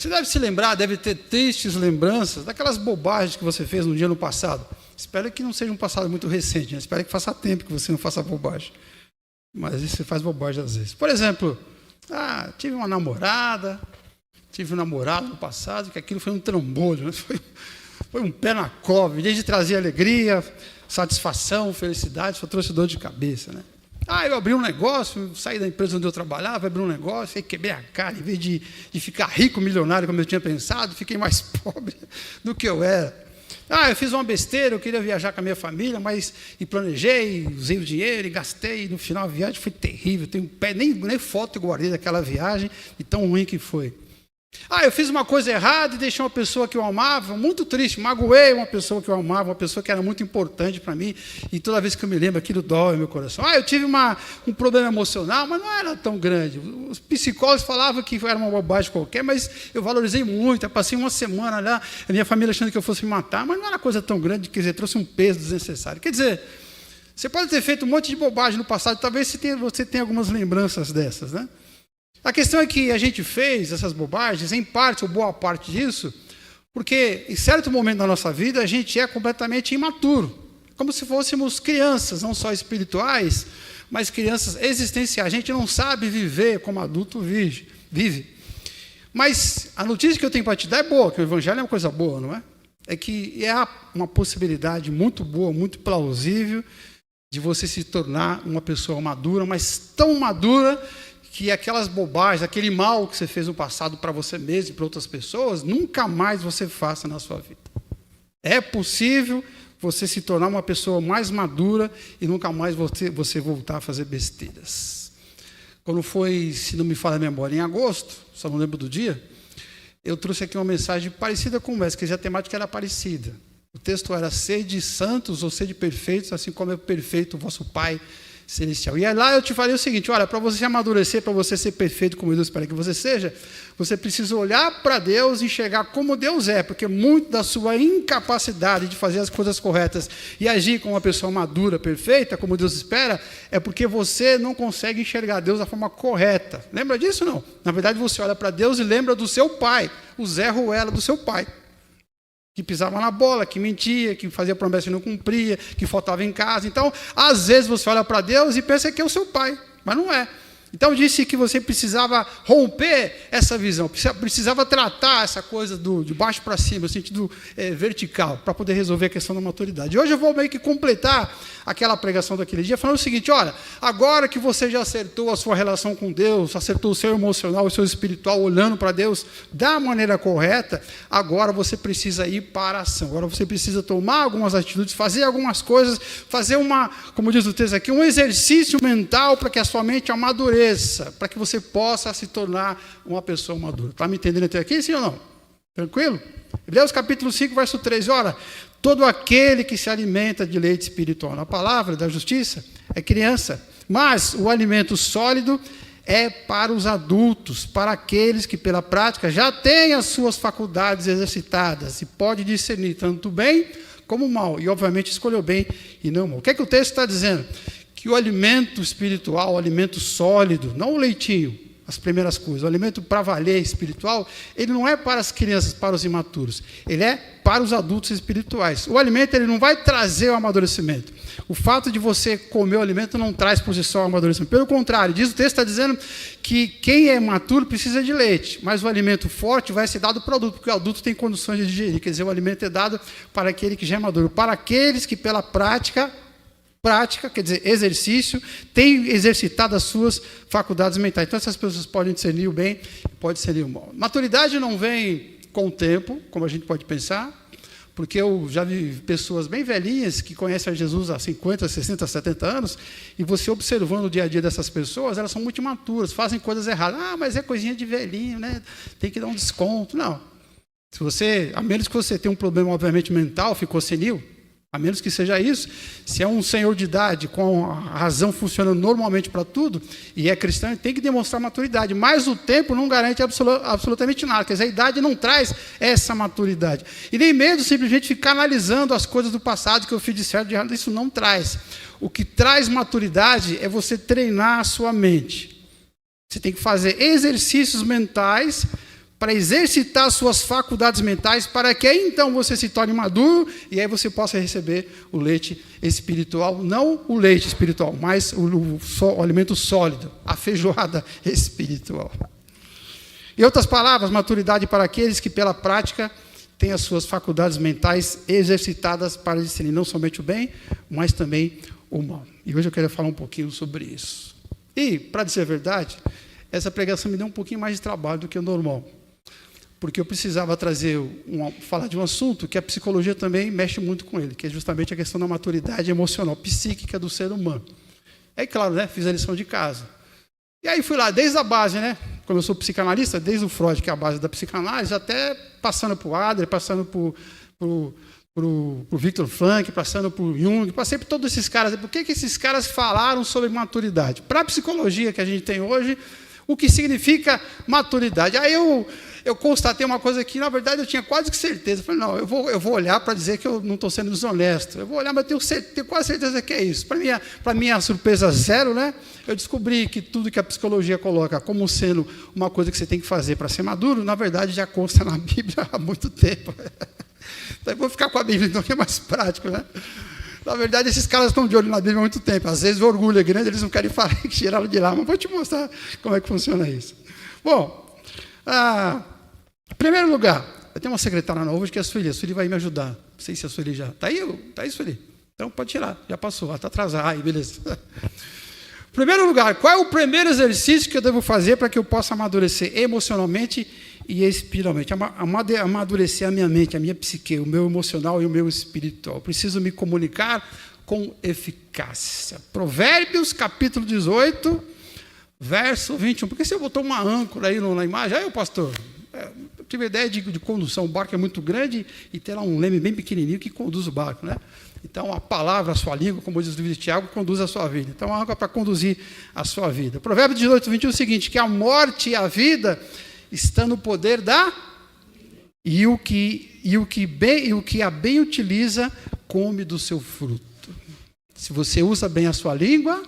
Você deve se lembrar, deve ter tristes lembranças daquelas bobagens que você fez no dia no passado. Espero que não seja um passado muito recente, né? Espero que faça tempo que você não faça bobagem. Mas você faz bobagem às vezes. Por exemplo, tive uma namorada, tive um namorado no passado, que aquilo foi um trambolho, né? Foi um pé na cova. Em vez de trazer alegria, satisfação, felicidade, só trouxe dor de cabeça, né? Eu abri um negócio, saí da empresa onde eu trabalhava, abri um negócio, aí quebrei a cara, em vez de ficar rico, milionário, como eu tinha pensado, fiquei mais pobre do que eu era. Eu fiz uma besteira, eu queria viajar com a minha família, e planejei, usei o dinheiro e gastei, e no final a viagem foi terrível, nem foto eu guardei daquela viagem, de tão ruim que foi. Eu fiz uma coisa errada e deixei uma pessoa que eu amava, muito triste, magoei uma pessoa que eu amava, uma pessoa que era muito importante para mim, e toda vez que eu me lembro, aquilo dói no meu coração. Eu tive um problema emocional, mas não era tão grande. Os psicólogos falavam que era uma bobagem qualquer, mas eu valorizei muito. Eu passei uma semana lá, a minha família achando que eu fosse me matar, mas não era coisa tão grande, quer dizer, trouxe um peso desnecessário. Quer dizer, você pode ter feito um monte de bobagem no passado, talvez você tenha algumas lembranças dessas, né? A questão é que a gente fez essas bobagens, em parte ou boa parte disso, porque em certo momento da nossa vida a gente é completamente imaturo, como se fôssemos crianças, não só espirituais, mas crianças existenciais. A gente não sabe viver como adulto vive. Mas a notícia que eu tenho para te dar é boa, que o evangelho é uma coisa boa, não é? É que é uma possibilidade muito boa, muito plausível, de você se tornar uma pessoa madura, mas tão madura que aquelas bobagens, aquele mal que você fez no passado para você mesmo e para outras pessoas, nunca mais você faça na sua vida. É possível você se tornar uma pessoa mais madura e nunca mais você voltar a fazer besteiras. Quando foi, se não me falha a memória, em agosto, só não lembro do dia, eu trouxe aqui uma mensagem parecida com essa, que a temática era parecida. O texto era: sede santos ou sede perfeitos, assim como é perfeito o vosso Pai celestial. E lá eu te falei o seguinte: olha, para você amadurecer, para você ser perfeito como Deus espera que você seja, você precisa olhar para Deus e enxergar como Deus é, porque muito da sua incapacidade de fazer as coisas corretas e agir como uma pessoa madura, perfeita, como Deus espera, é porque você não consegue enxergar Deus da forma correta. Lembra disso, não? Na verdade, você olha para Deus e lembra do seu pai, o Zé Ruela do seu pai, que pisava na bola, que mentia, que fazia promessa e não cumpria, que faltava em casa. Então, às vezes você olha para Deus e pensa que é o seu pai, mas não é. Então, eu disse que você precisava romper essa visão, precisava tratar essa coisa de baixo para cima, no sentido vertical, para poder resolver a questão da maturidade. Hoje eu vou meio que completar aquela pregação daquele dia, falando o seguinte: olha, agora que você já acertou a sua relação com Deus, acertou o seu emocional, o seu espiritual, olhando para Deus da maneira correta, agora você precisa ir para a ação, agora você precisa tomar algumas atitudes, fazer algumas coisas, fazer como diz o texto aqui, um exercício mental para que a sua mente amadureça, para que você possa se tornar uma pessoa madura. Está me entendendo até aqui, sim ou não? Tranquilo? Hebreus capítulo 5, verso 3, ora: todo aquele que se alimenta de leite espiritual na palavra da justiça é criança, mas o alimento sólido é para os adultos, para aqueles que pela prática já têm as suas faculdades exercitadas e pode discernir tanto o bem como o mal, e obviamente escolheu bem e não o mal. O que é que o texto está dizendo? Que o alimento espiritual, o alimento sólido, não o leitinho, as primeiras coisas, o alimento para valer espiritual, ele não é para as crianças, para os imaturos, ele é para os adultos espirituais. O alimento, ele não vai trazer o amadurecimento. O fato de você comer o alimento não traz por si só o amadurecimento. Pelo contrário, o texto está dizendo que quem é maturo precisa de leite, mas o alimento forte vai ser dado para o adulto, porque o adulto tem condições de digerir. Quer dizer, o alimento é dado para aquele que já é maduro, para aqueles que pela prática, quer dizer, exercício, tem exercitado as suas faculdades mentais. Então, essas pessoas podem discernir o bem e podem discernir o mal. Maturidade não vem com o tempo, como a gente pode pensar, porque eu já vi pessoas bem velhinhas que conhecem a Jesus há 50, 60, 70 anos, e você observando o dia a dia dessas pessoas, elas são muito imaturas, fazem coisas erradas. Mas é coisinha de velhinho, né? Tem que dar um desconto. Não. A menos que você tenha um problema, obviamente, mental, ficou senil, a menos que seja isso, se é um senhor de idade, com a razão funcionando normalmente para tudo, e é cristão, tem que demonstrar maturidade. Mas o tempo não garante absolutamente nada. Quer dizer, a idade não traz essa maturidade. E nem mesmo simplesmente ficar analisando as coisas do passado que eu fiz de certo e de errado, isso não traz. O que traz maturidade é você treinar a sua mente. Você tem que fazer exercícios mentais para exercitar suas faculdades mentais, para que aí então você se torne maduro e aí você possa receber o leite espiritual, não o leite espiritual, mas o alimento sólido, a feijoada espiritual. Em outras palavras, maturidade para aqueles que pela prática têm as suas faculdades mentais exercitadas para discernir não somente o bem, mas também o mal. E hoje eu quero falar um pouquinho sobre isso. E, para dizer a verdade, essa pregação me deu um pouquinho mais de trabalho do que o normal, porque eu precisava falar de um assunto que a psicologia também mexe muito com ele, que é justamente a questão da maturidade emocional, psíquica do ser humano. É claro, né? Fiz a lição de casa. E aí fui lá, desde a base, né? Como eu sou psicanalista, desde o Freud, que é a base da psicanálise, até passando por Adler, passando por Viktor Frankl, passando por Jung, passei por todos esses caras. Por que esses caras falaram sobre maturidade? Para a psicologia que a gente tem hoje, o que significa maturidade? Aí eu constatei uma coisa que, na verdade, eu tinha quase que certeza. Eu falei, não, eu vou olhar para dizer que eu não estou sendo desonesto. Eu vou olhar, mas tenho quase certeza que é isso. Para minha surpresa zero, né, eu descobri que tudo que a psicologia coloca como sendo uma coisa que você tem que fazer para ser maduro, na verdade, já consta na Bíblia há muito tempo. Então, eu vou ficar com a Bíblia, então, que é mais prático, né? Na verdade, esses caras estão de olho na Bíblia há muito tempo. Às vezes o orgulho é grande, eles não querem falar que tiraram de lá, mas vou te mostrar como é que funciona isso. Bom, em primeiro lugar, eu tenho uma secretária nova hoje que é a Sueli vai me ajudar. Não sei se a Sueli já... Está aí? Está aí, Sueli? Então pode tirar, já passou, está atrasada. Aí, beleza. Em primeiro lugar, qual é o primeiro exercício que eu devo fazer para que eu possa amadurecer emocionalmente e espiritualmente? Amadurecer a minha mente, a minha psique, o meu emocional e o meu espiritual. Eu preciso me comunicar com eficácia. Provérbios, capítulo 18, verso 21. Por que você botou uma âncora aí na imagem? Aí, pastor, eu tive a ideia de condução. O barco é muito grande e tem lá um leme bem pequenininho que conduz o barco, né? Então, a palavra, a sua língua, como diz o livro de Tiago, conduz a sua vida. Então, a âncora para conduzir a sua vida. Provérbios 18, 21 é o seguinte, que a morte e a vida estão no poder da... E o que a bem utiliza, come do seu fruto. Se você usa bem a sua língua,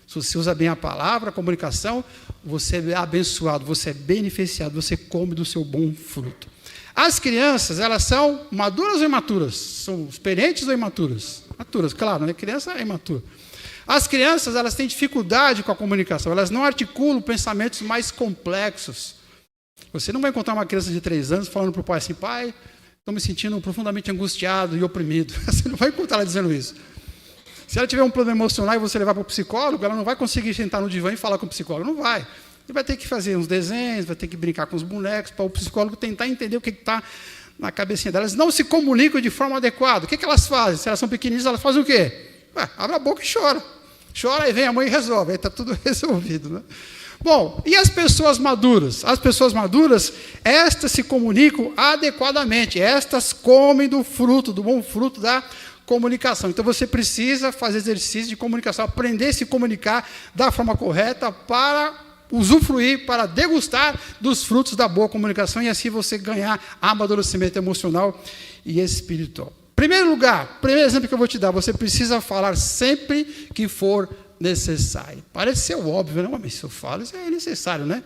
se você usa bem a palavra, a comunicação, você é abençoado, você é beneficiado, você come do seu bom fruto. As crianças, elas são maduras ou imaturas? São experientes ou imaturas? Maturas, claro, né? Criança é imatura. As crianças, elas têm dificuldade com a comunicação, elas não articulam pensamentos mais complexos. Você não vai encontrar uma criança de 3 anos falando para o pai assim, pai, estou me sentindo profundamente angustiado e oprimido. Você não vai encontrar ela dizendo isso. Se ela tiver um problema emocional e você levar para o psicólogo, ela não vai conseguir sentar no divã e falar com o psicólogo, não vai. Ele vai ter que fazer uns desenhos, vai ter que brincar com os bonecos, para o psicólogo tentar entender o que está na cabecinha delas. Elas não se comunicam de forma adequada. O que elas fazem? Se elas são pequeninas, elas fazem o quê? Abre a boca e chora. Chora e vem a mãe e resolve. Aí está tudo resolvido, né? Bom, e as pessoas maduras? As pessoas maduras, estas se comunicam adequadamente. Estas comem do fruto, do bom fruto da comunicação. Então, você precisa fazer exercício de comunicação, aprender a se comunicar da forma correta para usufruir, para degustar dos frutos da boa comunicação e assim você ganhar amadurecimento emocional e espiritual. Primeiro lugar, primeiro exemplo que eu vou te dar, você precisa falar sempre que for necessário. Parece ser óbvio, né? Mas se eu falo, isso é necessário, né?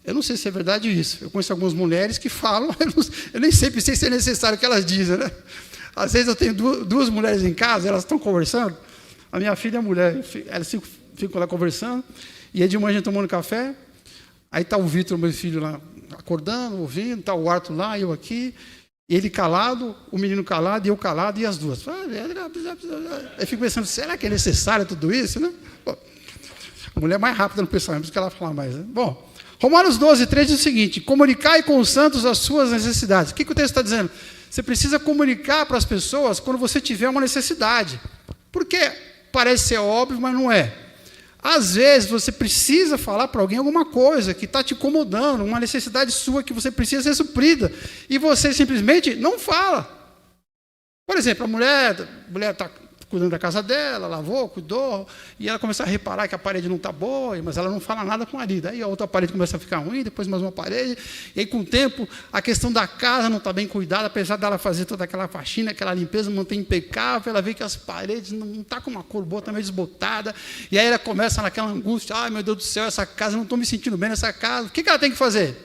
Eu não sei se é verdade isso. Eu conheço algumas mulheres que falam, eu nem sempre sei se é necessário o que elas dizem, né? Às vezes eu tenho duas mulheres em casa, elas estão conversando, a minha filha é mulher, elas ficam lá conversando, e aí de manhã a gente tomando café, aí está o Vitor, meu filho, lá acordando, ouvindo, está o Arthur lá, eu aqui, ele calado, o menino calado e eu calado, e as duas. Eu fico pensando, será que é necessário tudo isso, né? Bom, a mulher é mais rápida no pensamento, por isso que ela fala mais, né? Bom, Romanos 12, 3 diz o seguinte, comunicai com os santos as suas necessidades. O que o texto está dizendo? Você precisa comunicar para as pessoas quando você tiver uma necessidade. Porque parece ser óbvio, mas não é. Às vezes, você precisa falar para alguém alguma coisa que está te incomodando, uma necessidade sua que você precisa ser suprida, e você simplesmente não fala. Por exemplo, a mulher está cuidando da casa dela, lavou, cuidou, e ela começa a reparar que a parede não está boa, mas ela não fala nada com o marido. Aí a outra parede começa a ficar ruim, depois mais uma parede, e aí com o tempo a questão da casa não está bem cuidada, apesar dela fazer toda aquela faxina, aquela limpeza, manter impecável, ela vê que as paredes não estão com uma cor boa, está meio desbotada, e aí ela começa naquela angústia, ai meu Deus do céu, essa casa, não estou me sentindo bem nessa casa, o que ela tem que fazer?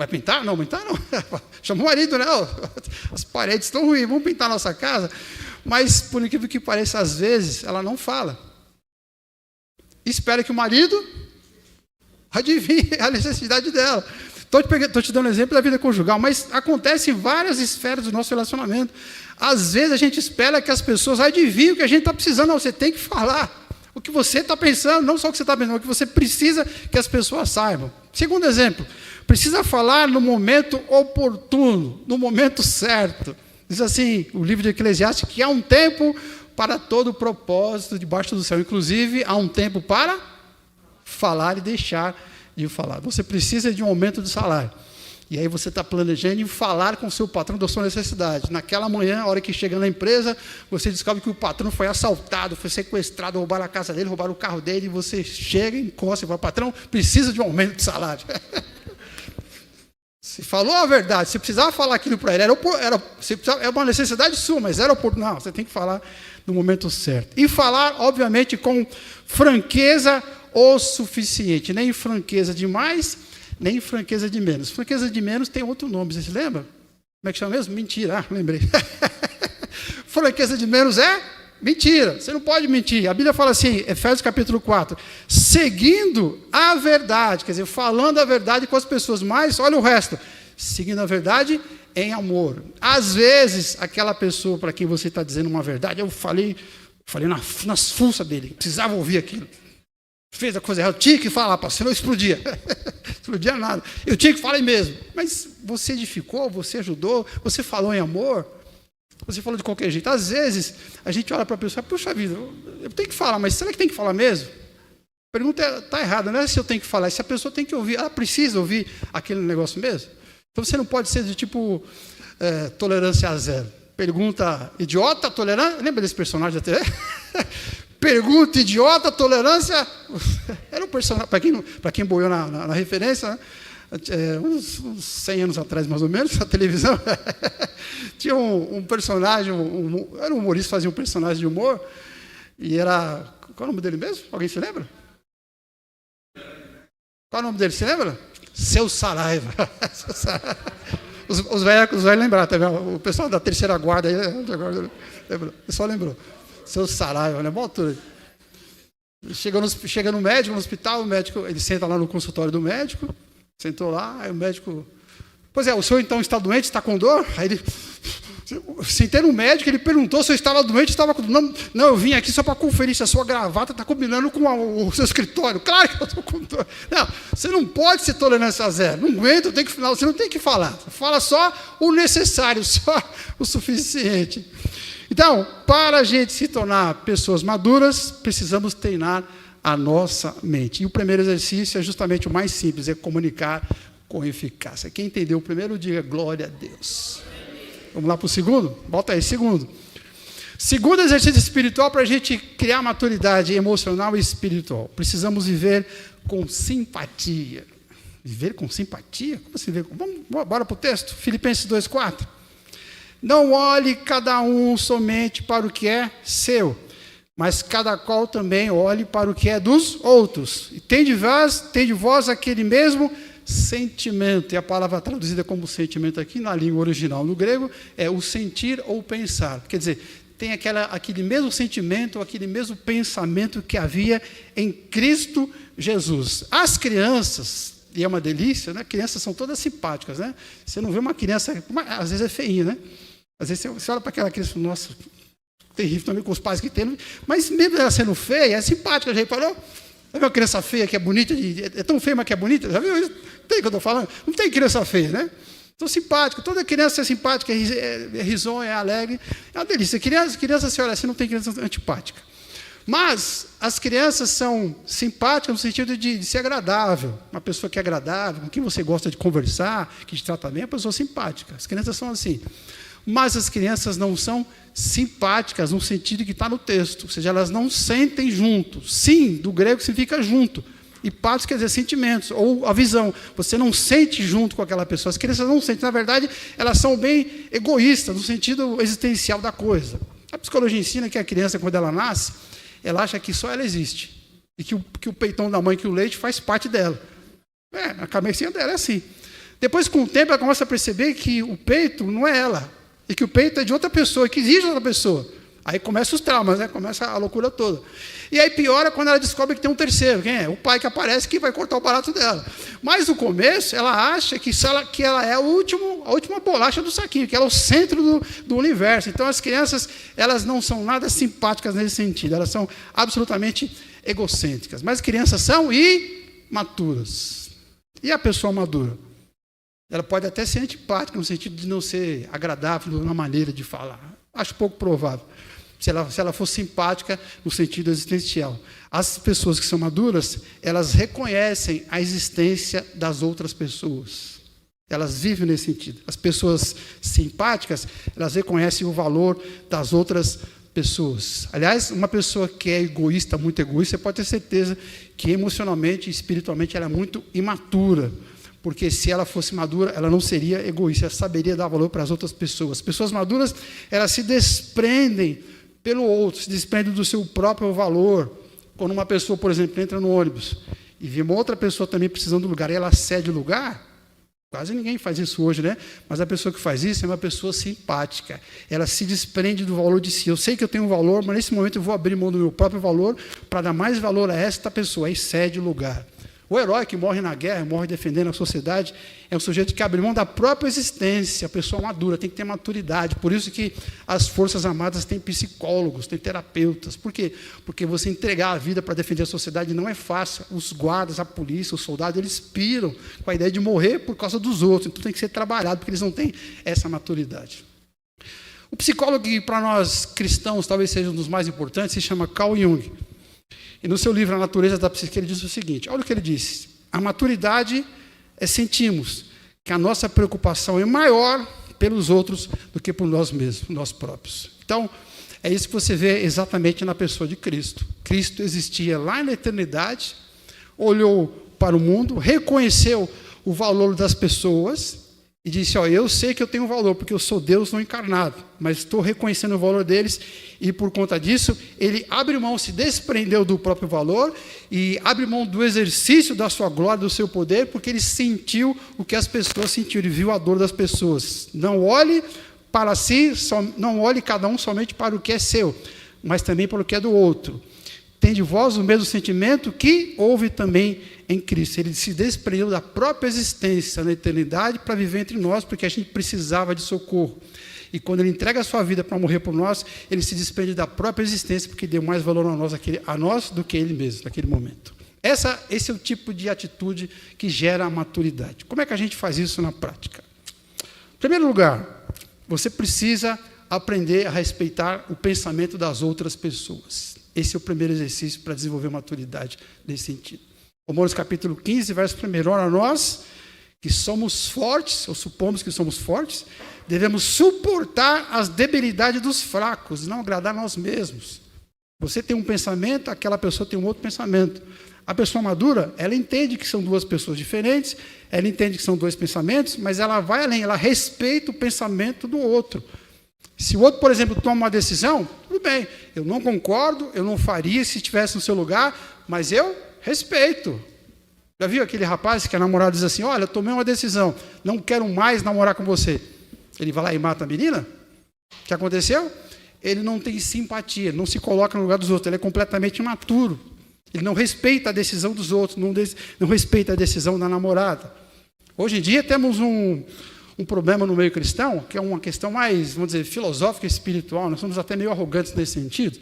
Vai pintar? Não, pintar não. Chama o marido, não. As paredes estão ruins, vamos pintar a nossa casa. Mas, por incrível que pareça, às vezes, ela não fala. Espera que o marido adivinhe a necessidade dela. Estou te dando um exemplo da vida conjugal, mas acontece em várias esferas do nosso relacionamento. Às vezes a gente espera que as pessoas adivinhem o que a gente está precisando. Não, você tem que falar o que você está pensando, não só o que você está pensando, o que você precisa que as pessoas saibam. Segundo exemplo, precisa falar no momento oportuno, no momento certo. Diz assim, o livro de Eclesiastes, que há um tempo para todo propósito debaixo do céu. Inclusive, há um tempo para falar e deixar de falar. Você precisa de um aumento de salário. E aí você está planejando em falar com o seu patrão da sua necessidade. Naquela manhã, a hora que chega na empresa, você descobre que o patrão foi assaltado, foi sequestrado, roubaram a casa dele, roubaram o carro dele, e você chega e encosta e fala, patrão, precisa de um aumento de salário. Você falou a verdade, você precisava falar aquilo para ele, é uma necessidade sua, mas era oportuno. Não, você tem que falar no momento certo. E falar, obviamente, com franqueza o suficiente, nem franqueza demais, nem franqueza de menos. Franqueza de menos tem outro nome, você se lembra? Como é que chama mesmo? Mentira, lembrei. Franqueza de menos é mentira, você não pode mentir. A Bíblia fala assim, Efésios capítulo 4, seguindo a verdade, quer dizer, falando a verdade com as pessoas, mas olha o resto, seguindo a verdade em amor. Às vezes, aquela pessoa para quem você está dizendo uma verdade, eu falei nas fuças dele, precisava ouvir aquilo. Fez a coisa errada, eu tinha que falar, senão eu explodia. Explodia nada. Eu tinha que falar mesmo. Mas você edificou, você ajudou, você falou em amor, você falou de qualquer jeito. Às vezes, a gente olha para a pessoa, puxa vida, eu tenho que falar, mas será que tem que falar mesmo? A pergunta está errada, não é se eu tenho que falar, é se a pessoa tem que ouvir, ela precisa ouvir aquele negócio mesmo. Então você não pode ser de tipo tolerância a zero. Pergunta idiota, tolerância. Lembra desse personagem da TV? Pergunta idiota, tolerância. Era um personagem, para quem boiou na referência, né? Uns 100 anos atrás, mais ou menos, na televisão, tinha um personagem, era um humorista, fazia um personagem de humor, e era. Qual é o nome dele mesmo? Alguém se lembra? Qual é o nome dele? Se lembra? Seu Saraiva. Os velhos vão lembrar também. O pessoal da terceira guarda aí, o pessoal lembrou. Seu Saraiva, né? Boa altura. Chega no médico, no hospital, o médico, ele senta lá no consultório do médico, sentou lá, aí o médico, pois é, o senhor então está doente, está com dor? Aí ele, sentei no médico, ele perguntou se eu estava doente, estava com dor. Não, eu vim aqui só para conferir se a sua gravata está combinando com o seu escritório. Claro que eu estou com dor. Não, você não pode ser tolerância a zero. Não aguento, você não tem que falar. Fala só o necessário, só o suficiente. Então, para a gente se tornar pessoas maduras, precisamos treinar a nossa mente. E o primeiro exercício é justamente o mais simples, é comunicar com eficácia. Quem entendeu o primeiro, diga glória a Deus. Vamos lá para o segundo? Volta aí, segundo. Segundo exercício espiritual para a gente criar maturidade emocional e espiritual. Precisamos viver com simpatia. Viver com simpatia? Como assim? Vamos, bora para o texto? Filipenses 2,4. Não olhe cada um somente para o que é seu, mas cada qual também olhe para o que é dos outros. E tem de vós aquele mesmo sentimento. E a palavra traduzida como sentimento aqui, na língua original, no grego, é o sentir ou pensar. Quer dizer, tem aquele mesmo sentimento, aquele mesmo pensamento que havia em Cristo Jesus. As crianças, e é uma delícia, né? Crianças são todas simpáticas, né? Você não vê uma criança, às vezes é feinha, né? Às vezes você olha para aquela criança e fala, nossa, terrível também com os pais que tem, mas mesmo ela sendo feia, é simpática, já reparou? Já viu uma criança feia que é bonita, é tão feia, mas que é bonita? Já viu isso? Não tem o que eu estou falando? Não tem criança feia, né? Então, simpática, toda criança é simpática, é risonha, é alegre, é uma delícia. Criança, se olha assim, não tem criança antipática. Mas as crianças são simpáticas no sentido de ser agradável. Uma pessoa que é agradável, com quem você gosta de conversar, que te trata bem, é uma pessoa simpática. As crianças são assim. Mas as crianças não são simpáticas no sentido que está no texto, ou seja, elas não sentem junto. Sim, do grego significa junto. E patos quer dizer sentimentos, ou a visão. Você não sente junto com aquela pessoa. As crianças não sentem. Na verdade, elas são bem egoístas, no sentido existencial da coisa. A psicologia ensina que a criança, quando ela nasce, ela acha que só ela existe. E que o peitão da mãe, que o leite, faz parte dela. A cabecinha dela é assim. Depois, com o tempo, ela começa a perceber que o peito não é ela, e que o peito é de outra pessoa, que exige outra pessoa. Aí começam os traumas, né? Começa a loucura toda. E aí piora quando ela descobre que tem um terceiro. Quem é? O pai que aparece, que vai cortar o barato dela. Mas no começo, ela acha que ela é a última bolacha do saquinho, que ela é o centro do universo. Então, as crianças, elas não são nada simpáticas nesse sentido. Elas são absolutamente egocêntricas. Mas crianças são imaturas. E a pessoa madura? Ela pode até ser antipática, no sentido de não ser agradável na maneira de falar. Acho pouco provável. Se ela for simpática no sentido existencial. As pessoas que são maduras, elas reconhecem a existência das outras pessoas. Elas vivem nesse sentido. As pessoas simpáticas, elas reconhecem o valor das outras pessoas. Aliás, uma pessoa que é egoísta, muito egoísta, você pode ter certeza que emocionalmente e espiritualmente ela é muito imatura. Porque se ela fosse madura, ela não seria egoísta, ela saberia dar valor para as outras pessoas. As pessoas maduras, elas se desprendem pelo outro, se desprendem do seu próprio valor. Quando uma pessoa, por exemplo, entra no ônibus e vê uma outra pessoa também precisando do lugar e ela cede o lugar, quase ninguém faz isso hoje, né? Mas a pessoa que faz isso é uma pessoa simpática. Ela se desprende do valor de si. Eu sei que eu tenho um valor, mas nesse momento eu vou abrir mão do meu próprio valor para dar mais valor a esta pessoa. Aí cede o lugar. O herói que morre na guerra, morre defendendo a sociedade, é um sujeito que abre mão da própria existência. A pessoa madura, tem que ter maturidade. Por isso que as Forças Armadas têm psicólogos, têm terapeutas. Por quê? Porque você entregar a vida para defender a sociedade não é fácil. Os guardas, a polícia, os soldados, eles piram com a ideia de morrer por causa dos outros. Então tem que ser trabalhado, porque eles não têm essa maturidade. O psicólogo que para nós cristãos talvez seja um dos mais importantes se chama Carl Jung. E no seu livro A Natureza da Psique, ele diz o seguinte, olha o que ele disse, a maturidade é sentirmos que a nossa preocupação é maior pelos outros do que por nós mesmos, nós próprios. Então, é isso que você vê exatamente na pessoa de Cristo. Cristo existia lá na eternidade, olhou para o mundo, reconheceu o valor das pessoas e disse, eu sei que eu tenho valor, porque eu sou Deus não encarnado, mas estou reconhecendo o valor deles, e por conta disso, ele abre mão, se desprendeu do próprio valor, e abre mão do exercício da sua glória, do seu poder, porque ele sentiu o que as pessoas sentiram, ele viu a dor das pessoas. Não olhe para si, não olhe cada um somente para o que é seu, mas também para o que é do outro. Tem de vós o mesmo sentimento que houve também em Cristo. Ele se desprendeu da própria existência na eternidade para viver entre nós, porque a gente precisava de socorro. E quando ele entrega a sua vida para morrer por nós, ele se desprende da própria existência, porque deu mais valor a nós do que ele mesmo, naquele momento. Esse é o tipo de atitude que gera a maturidade. Como é que a gente faz isso na prática? Em primeiro lugar, você precisa aprender a respeitar o pensamento das outras pessoas. Esse é o primeiro exercício para desenvolver maturidade nesse sentido. Romanos capítulo 15, verso 1. Ora, nós que somos fortes, ou supomos que somos fortes, devemos suportar as debilidades dos fracos, não agradar nós mesmos. Você tem um pensamento, aquela pessoa tem um outro pensamento. A pessoa madura, ela entende que são duas pessoas diferentes, ela entende que são dois pensamentos, mas ela vai além, ela respeita o pensamento do outro. Se o outro, por exemplo, toma uma decisão, tudo bem, eu não concordo, eu não faria se estivesse no seu lugar, mas eu respeito. Já viu aquele rapaz que a namorada diz assim, olha, eu tomei uma decisão, não quero mais namorar com você. Ele vai lá e mata a menina? O que aconteceu? Ele não tem simpatia, ele não se coloca no lugar dos outros, ele é completamente imaturo. Ele não respeita a decisão dos outros, não respeita a decisão da namorada. Hoje em dia temos um problema no meio cristão, que é uma questão mais, vamos dizer, filosófica e espiritual. Nós somos até meio arrogantes nesse sentido.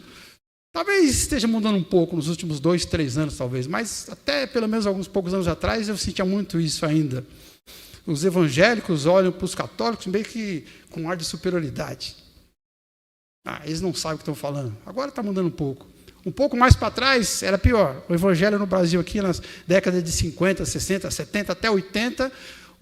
Talvez esteja mudando um pouco nos últimos 2, 3 anos, talvez, mas até pelo menos alguns poucos anos atrás eu sentia muito isso ainda. Os evangélicos olham para os católicos meio que com um ar de superioridade. Eles não sabem o que estão falando. Agora está mudando um pouco. Um pouco mais para trás era pior. O evangelho no Brasil aqui nas décadas de 50, 60, 70 até 80,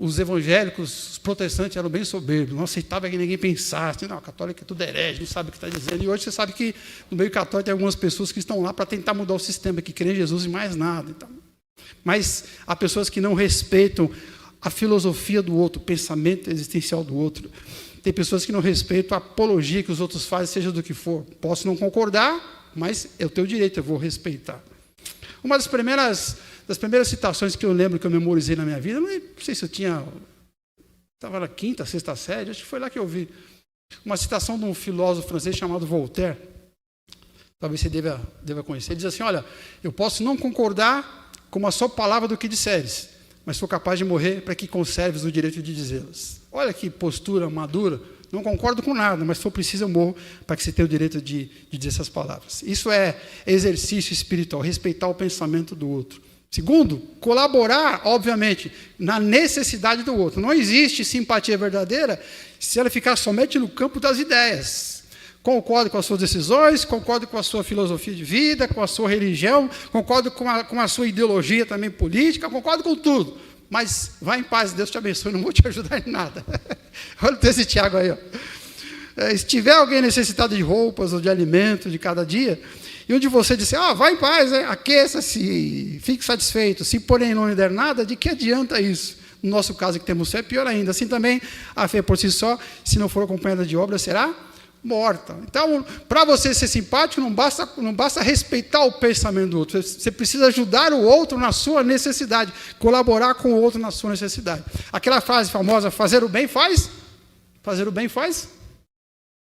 os evangélicos, os protestantes eram bem soberbos, não aceitavam que ninguém pensasse, não, católico é tudo herege, não sabe o que está dizendo. E hoje você sabe que no meio católico tem algumas pessoas que estão lá para tentar mudar o sistema, que creem em Jesus e mais nada. Então. Mas há pessoas que não respeitam a filosofia do outro, o pensamento existencial do outro. Tem pessoas que não respeitam a apologia que os outros fazem, seja do que for. Posso não concordar, mas é o teu direito, eu vou respeitar. Uma das primeiras citações que eu lembro que eu memorizei na minha vida, não sei se eu tinha estava na quinta, sexta série, acho que foi lá que eu vi uma citação de um filósofo francês chamado Voltaire, talvez você deva conhecer. Ele diz assim: olha, eu posso não concordar com uma só palavra do que disseres, mas sou capaz de morrer para que conserves o direito de dizê-las. Olha que postura madura. Não concordo com nada, mas se for preciso eu morro para que você tenha o direito de dizer essas palavras. Isso é exercício espiritual, respeitar o pensamento do outro. Segundo, colaborar, obviamente, na necessidade do outro. Não existe simpatia verdadeira se ela ficar somente no campo das ideias. Concordo com as suas decisões, concordo com a sua filosofia de vida, com a sua religião, concordo com a sua ideologia também política, concordo com tudo. Mas vá em paz, Deus te abençoe, não vou te ajudar em nada. Olha o texto de Tiago aí. Ó. Se tiver alguém necessitado de roupas ou de alimento de cada dia, e onde você disser, vá em paz, aqueça-se, fique satisfeito, se porém não lhe der nada, de que adianta isso? No nosso caso que temos fé, pior ainda. Assim também, a fé por si só, se não for acompanhada de obra, será morta. Então, para você ser simpático, não basta respeitar o pensamento do outro. Você precisa ajudar o outro na sua necessidade, colaborar com o outro na sua necessidade. Aquela frase famosa, fazer o bem faz? Fazer o bem faz?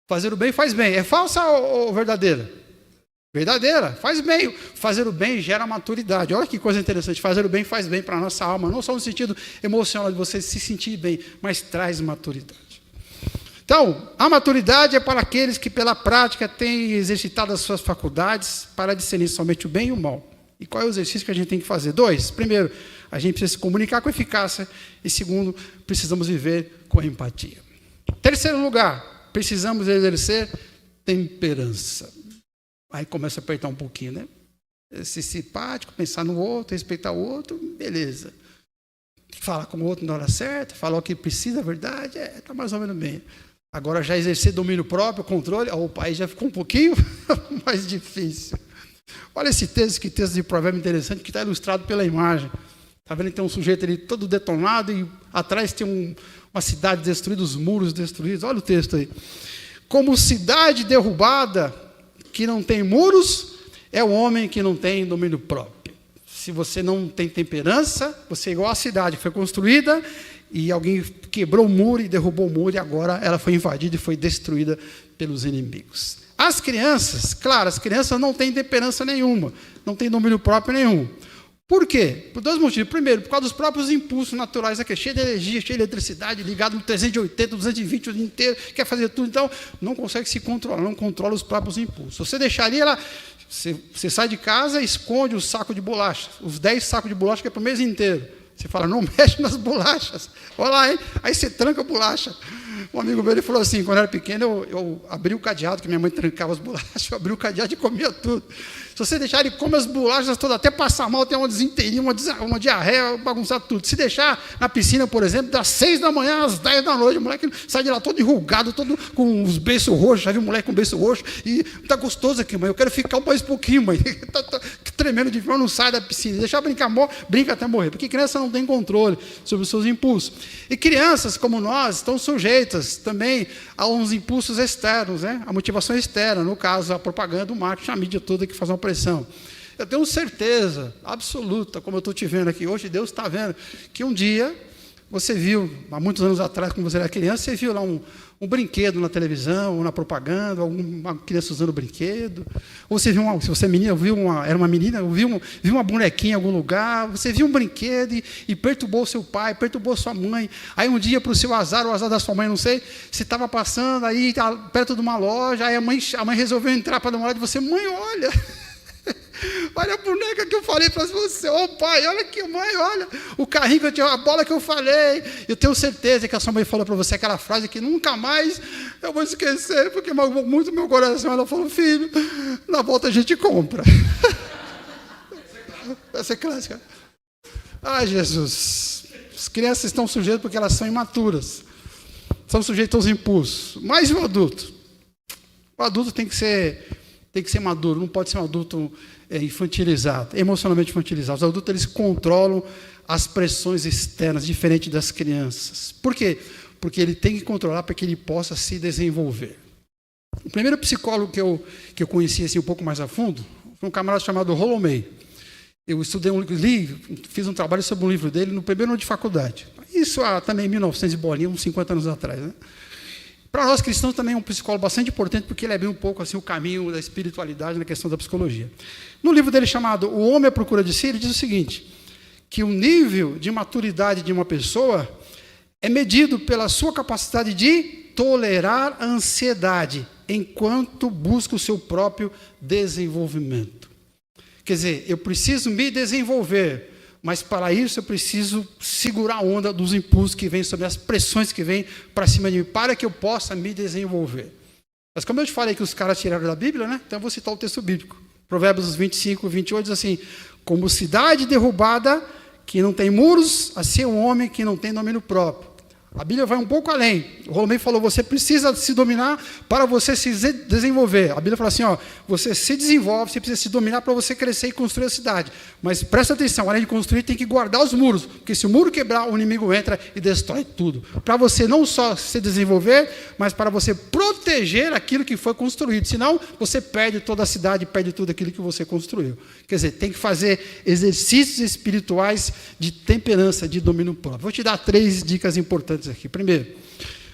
Fazer o bem faz bem. É falsa ou verdadeira? Verdadeira, faz bem. Fazer o bem gera maturidade. Olha que coisa interessante. Fazer o bem faz bem para a nossa alma, não só no sentido emocional de você se sentir bem, mas traz maturidade. Então, a maturidade é para aqueles que pela prática têm exercitado as suas faculdades para discernir somente o bem e o mal. E qual é o exercício que a gente tem que fazer? 2, primeiro, a gente precisa se comunicar com eficácia. E segundo, precisamos viver com empatia. Terceiro lugar, precisamos exercer temperança. Aí começa a apertar um pouquinho, né? Ser simpático, pensar no outro, respeitar o outro, beleza. Falar com o outro na hora certa, falar o que precisa, a verdade, está mais ou menos bem. Agora, já exercer domínio próprio, controle, opa, aí já ficou um pouquinho mais difícil. Olha esse texto, que texto de provérbio interessante, que está ilustrado pela imagem. Está vendo que tem um sujeito ali todo detonado e atrás tem uma cidade destruída, os muros destruídos. Olha o texto aí. Como cidade derrubada, que não tem muros, é o homem que não tem domínio próprio. Se você não tem temperança, você é igual à cidade que foi construída e alguém quebrou o muro e derrubou o muro e agora ela foi invadida e foi destruída pelos inimigos. As crianças, claro, as crianças não têm temperança nenhuma, não têm domínio próprio nenhum. Por quê? Por 2 motivos. Primeiro, por causa dos próprios impulsos naturais, aqui, cheio de energia, cheio de eletricidade, ligado no 380, 220 o dia inteiro, quer fazer tudo, então não consegue se controlar, não controla os próprios impulsos. Você deixaria ela, você sai de casa e esconde o saco de bolacha, os 10 sacos de bolacha que é para o mês inteiro. Você fala, não mexe nas bolachas. Olha lá, hein? Aí você tranca a bolacha. Um amigo meu ele falou assim, quando eu era pequeno, eu abri o cadeado, que minha mãe trancava as bolachas, eu abri o cadeado e comia tudo. Se você deixar, ele come as bolachas todas, até passar mal, tem uma desinteria, uma diarreia, bagunçar tudo. Se deixar na piscina, por exemplo, das 6 da manhã às 10 da noite, o moleque sai de lá todo enrugado, todo com os beiços roxos. Já viu o moleque com beiço roxo? E tá gostoso aqui, mãe, eu quero ficar mais pouquinho, mãe. tá tremendo de frio, não sai da piscina. Deixar brincar, brinca até morrer. Porque criança não tem controle sobre os seus impulsos. E crianças, como nós, estão sujeitas também a uns impulsos externos, né? A motivação externa, no caso, a propaganda, o marketing, a mídia toda que faz uma pressão. Eu tenho certeza absoluta, como eu estou te vendo aqui hoje, Deus está vendo, que um dia você viu, há muitos anos atrás, quando você era criança, você viu lá um brinquedo na televisão, ou na propaganda, alguma criança usando o brinquedo, ou você viu se você é menina, era uma menina, viu uma bonequinha em algum lugar, você viu um brinquedo e perturbou seu pai, perturbou sua mãe. Aí um dia, para o seu azar, o azar da sua mãe, não sei, você estava passando aí perto de uma loja, aí a mãe resolveu entrar para dar uma olhada de você, mãe, olha... Olha a boneca que eu falei para você. Ô pai, olha aqui, mãe, olha o carrinho que eu tinha, a bola que eu falei. Eu tenho certeza que a sua mãe falou para você aquela frase que nunca mais eu vou esquecer, porque magoou muito meu coração. Ela falou, filho, na volta a gente compra. Essa é clássica. Ai, Jesus. As crianças estão sujeitas porque elas são imaturas. São sujeitas aos impulsos. Mas e o adulto? O adulto tem que ser maduro, não pode ser um adulto infantilizado, emocionalmente infantilizado. Os adultos, eles controlam as pressões externas, diferente das crianças. Por quê? Porque ele tem que controlar para que ele possa se desenvolver. O primeiro psicólogo que eu conheci assim, um pouco mais a fundo foi um camarada chamado Rollo May. Eu estudei fiz um trabalho sobre um livro dele no primeiro ano de faculdade. Isso há também 1900 e bolinha, uns 50 anos atrás. Né? Para nós cristãos também é um psicólogo bastante importante, porque ele abriu um pouco assim, o caminho da espiritualidade na questão da psicologia. No livro dele chamado O Homem à Procura de Si, ele diz o seguinte, que o nível de maturidade de uma pessoa é medido pela sua capacidade de tolerar a ansiedade, enquanto busca o seu próprio desenvolvimento. Quer dizer, eu preciso me desenvolver, mas para isso eu preciso segurar a onda dos impulsos que vêm sobre as pressões que vêm para cima de mim, para que eu possa me desenvolver. Mas como eu te falei que os caras tiraram da Bíblia, né? Então eu vou citar o texto bíblico. Provérbios 25, 28 diz assim, como cidade derrubada que não tem muros, assim é um homem que não tem domínio próprio. A Bíblia vai um pouco além. O Romeu falou, você precisa se dominar para você se desenvolver. A Bíblia fala assim, você se desenvolve, você precisa se dominar para você crescer e construir a cidade. Mas presta atenção, além de construir, tem que guardar os muros, porque se o muro quebrar, o inimigo entra e destrói tudo. Para você não só se desenvolver, mas para você proteger aquilo que foi construído. Senão, você perde toda a cidade, perde tudo aquilo que você construiu. Quer dizer, tem que fazer exercícios espirituais de temperança, de domínio próprio. Vou te dar 3 dicas importantes aqui. Primeiro,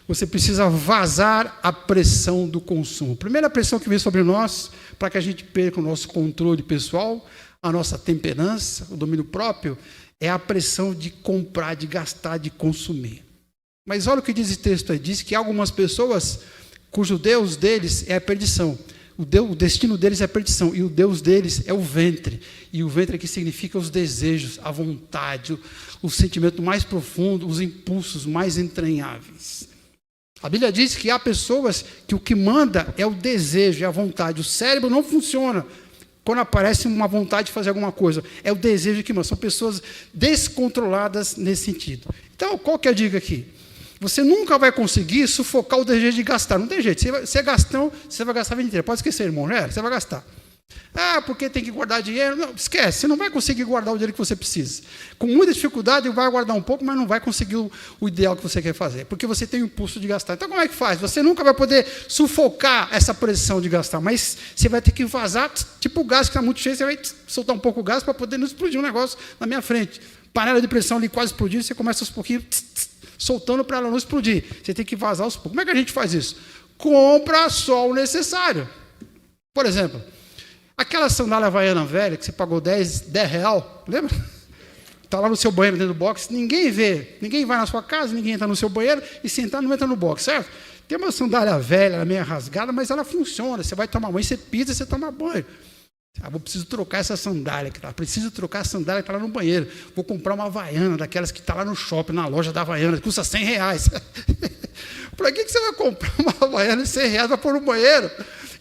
você precisa vazar a pressão do consumo. A primeira pressão que vem sobre nós, para que a gente perca o nosso controle pessoal, a nossa temperança, o domínio próprio, é a pressão de comprar, de gastar, de consumir. Mas olha o que diz esse texto aí. Diz que há algumas pessoas cujo Deus deles é a perdição. O destino deles é a perdição, e o Deus deles é o ventre. E o ventre aqui significa os desejos, a vontade, o sentimento mais profundo, os impulsos mais entranháveis. A Bíblia diz que há pessoas que o que manda é o desejo, é a vontade. O cérebro não funciona quando aparece uma vontade de fazer alguma coisa. É o desejo que manda. São pessoas descontroladas nesse sentido. Então, qual que é a dica aqui? Você nunca vai conseguir sufocar o desejo de gastar. Não tem jeito. Você é gastão, você vai gastar a vida inteira. Pode esquecer, irmão. Você vai gastar. Porque tem que guardar dinheiro. Não, esquece. Você não vai conseguir guardar o dinheiro que você precisa. Com muita dificuldade, vai guardar um pouco, mas não vai conseguir o ideal que você quer fazer. Porque você tem o impulso de gastar. Então, como é que faz? Você nunca vai poder sufocar essa pressão de gastar. Mas você vai ter que vazar, tipo o gás que está muito cheio, você vai soltar um pouco o gás para poder não explodir um negócio na minha frente. Panela de pressão ali quase explodindo, você começa aos pouquinhos... soltando para ela não explodir. Você tem que vazar aos poucos. Como é que a gente faz isso? Compra só o necessário. Por exemplo, aquela sandália havaiana velha que você pagou 10 real, lembra? Está lá no seu banheiro dentro do box, ninguém vê, ninguém vai na sua casa, ninguém entra no seu banheiro e sentar não entra no box, certo? Tem uma sandália velha, meio rasgada, mas ela funciona. Você vai tomar banho, você pisa, você toma banho. Eu preciso trocar essa sandália que está. Preciso trocar a sandália que está lá no banheiro. Vou comprar uma havaiana, daquelas que está lá no shopping, na loja da havaiana, que custa 100 reais. Para que você vai comprar uma havaiana de 100 reais para pôr no banheiro?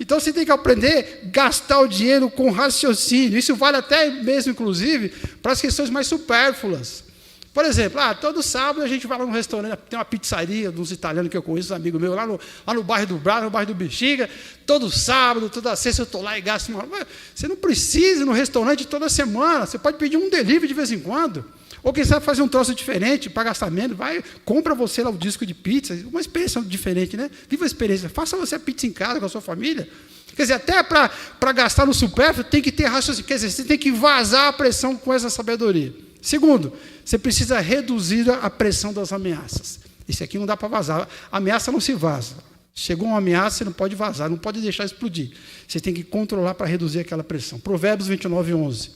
Então você tem que aprender a gastar o dinheiro com raciocínio. Isso vale até mesmo, inclusive, para as questões mais supérfluas. Por exemplo, todo sábado a gente vai lá no restaurante, tem uma pizzaria dos italianos que eu conheço, um amigo meu, lá no bairro do Brás, no bairro do Bexiga, todo sábado, toda sexta eu estou lá e gasto uma... Você não precisa ir no restaurante toda semana, você pode pedir um delivery de vez em quando, ou quem sabe fazer um troço diferente, para gastar menos, compra você lá o disco de pizza, uma experiência diferente, né? Viva a experiência, faça você a pizza em casa com a sua família. Quer dizer, até para gastar no supérfluo tem que ter raciocínio, quer dizer, você tem que vazar a pressão com essa sabedoria. Segundo, você precisa reduzir a pressão das ameaças. Isso aqui não dá para vazar. A ameaça não se vaza. Chegou uma ameaça, você não pode vazar, não pode deixar explodir. Você tem que controlar para reduzir aquela pressão. Provérbios 29, 11.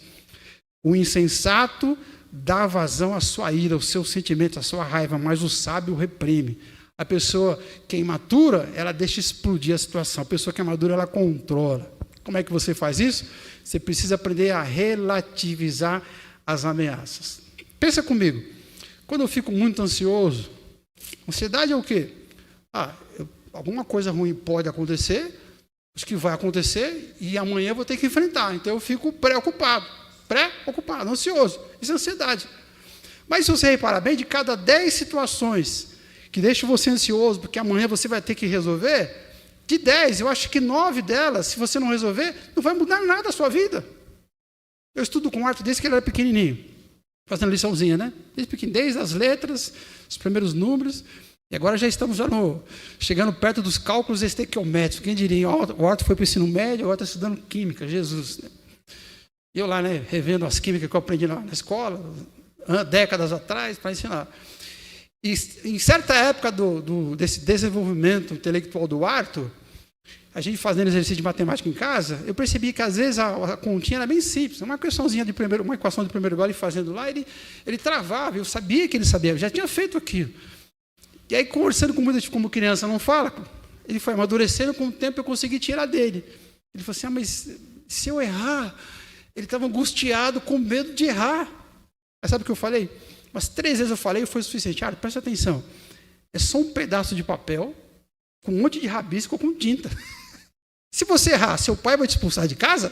O insensato dá vazão à sua ira, aos seus sentimentos, à sua raiva, mas o sábio reprime. A pessoa que é imatura, ela deixa explodir a situação. A pessoa que é madura, ela controla. Como é que você faz isso? Você precisa aprender a relativizar as ameaças. Pensa comigo, quando eu fico muito ansioso, ansiedade é o quê? Alguma coisa ruim pode acontecer, acho que vai acontecer, e amanhã eu vou ter que enfrentar, então eu fico preocupado, ansioso, isso é ansiedade. Mas se você reparar bem, de cada 10 situações que deixam você ansioso, porque amanhã você vai ter que resolver, de 10, eu acho que 9 delas, se você não resolver, não vai mudar nada na sua vida. Eu estudo com o Arthur desde que ele era pequenininho, fazendo liçãozinha, né? Desde as letras, os primeiros números, e agora já estamos chegando perto dos cálculos estequiométricos. Quem diria? O Arthur foi para o ensino médio, agora está estudando química, Jesus. Né? Eu lá, né, revendo as químicas que eu aprendi na escola, décadas atrás, para ensinar. E em certa época desse desenvolvimento intelectual do Arthur, a gente fazendo exercício de matemática em casa, eu percebi que às vezes a continha era bem simples, uma equação de primeiro grau, ele fazendo lá, ele travava, eu sabia que ele sabia, eu já tinha feito aquilo. E aí, conversando com muita gente, como criança não fala, ele foi amadurecendo, com o tempo eu consegui tirar dele. Ele falou assim, mas se eu errar, ele estava angustiado, com medo de errar. Mas sabe o que eu falei? Umas 3 vezes eu falei e foi o suficiente. Presta atenção, é só um pedaço de papel, com um monte de rabisco ou com tinta. Se você errar, seu pai vai te expulsar de casa?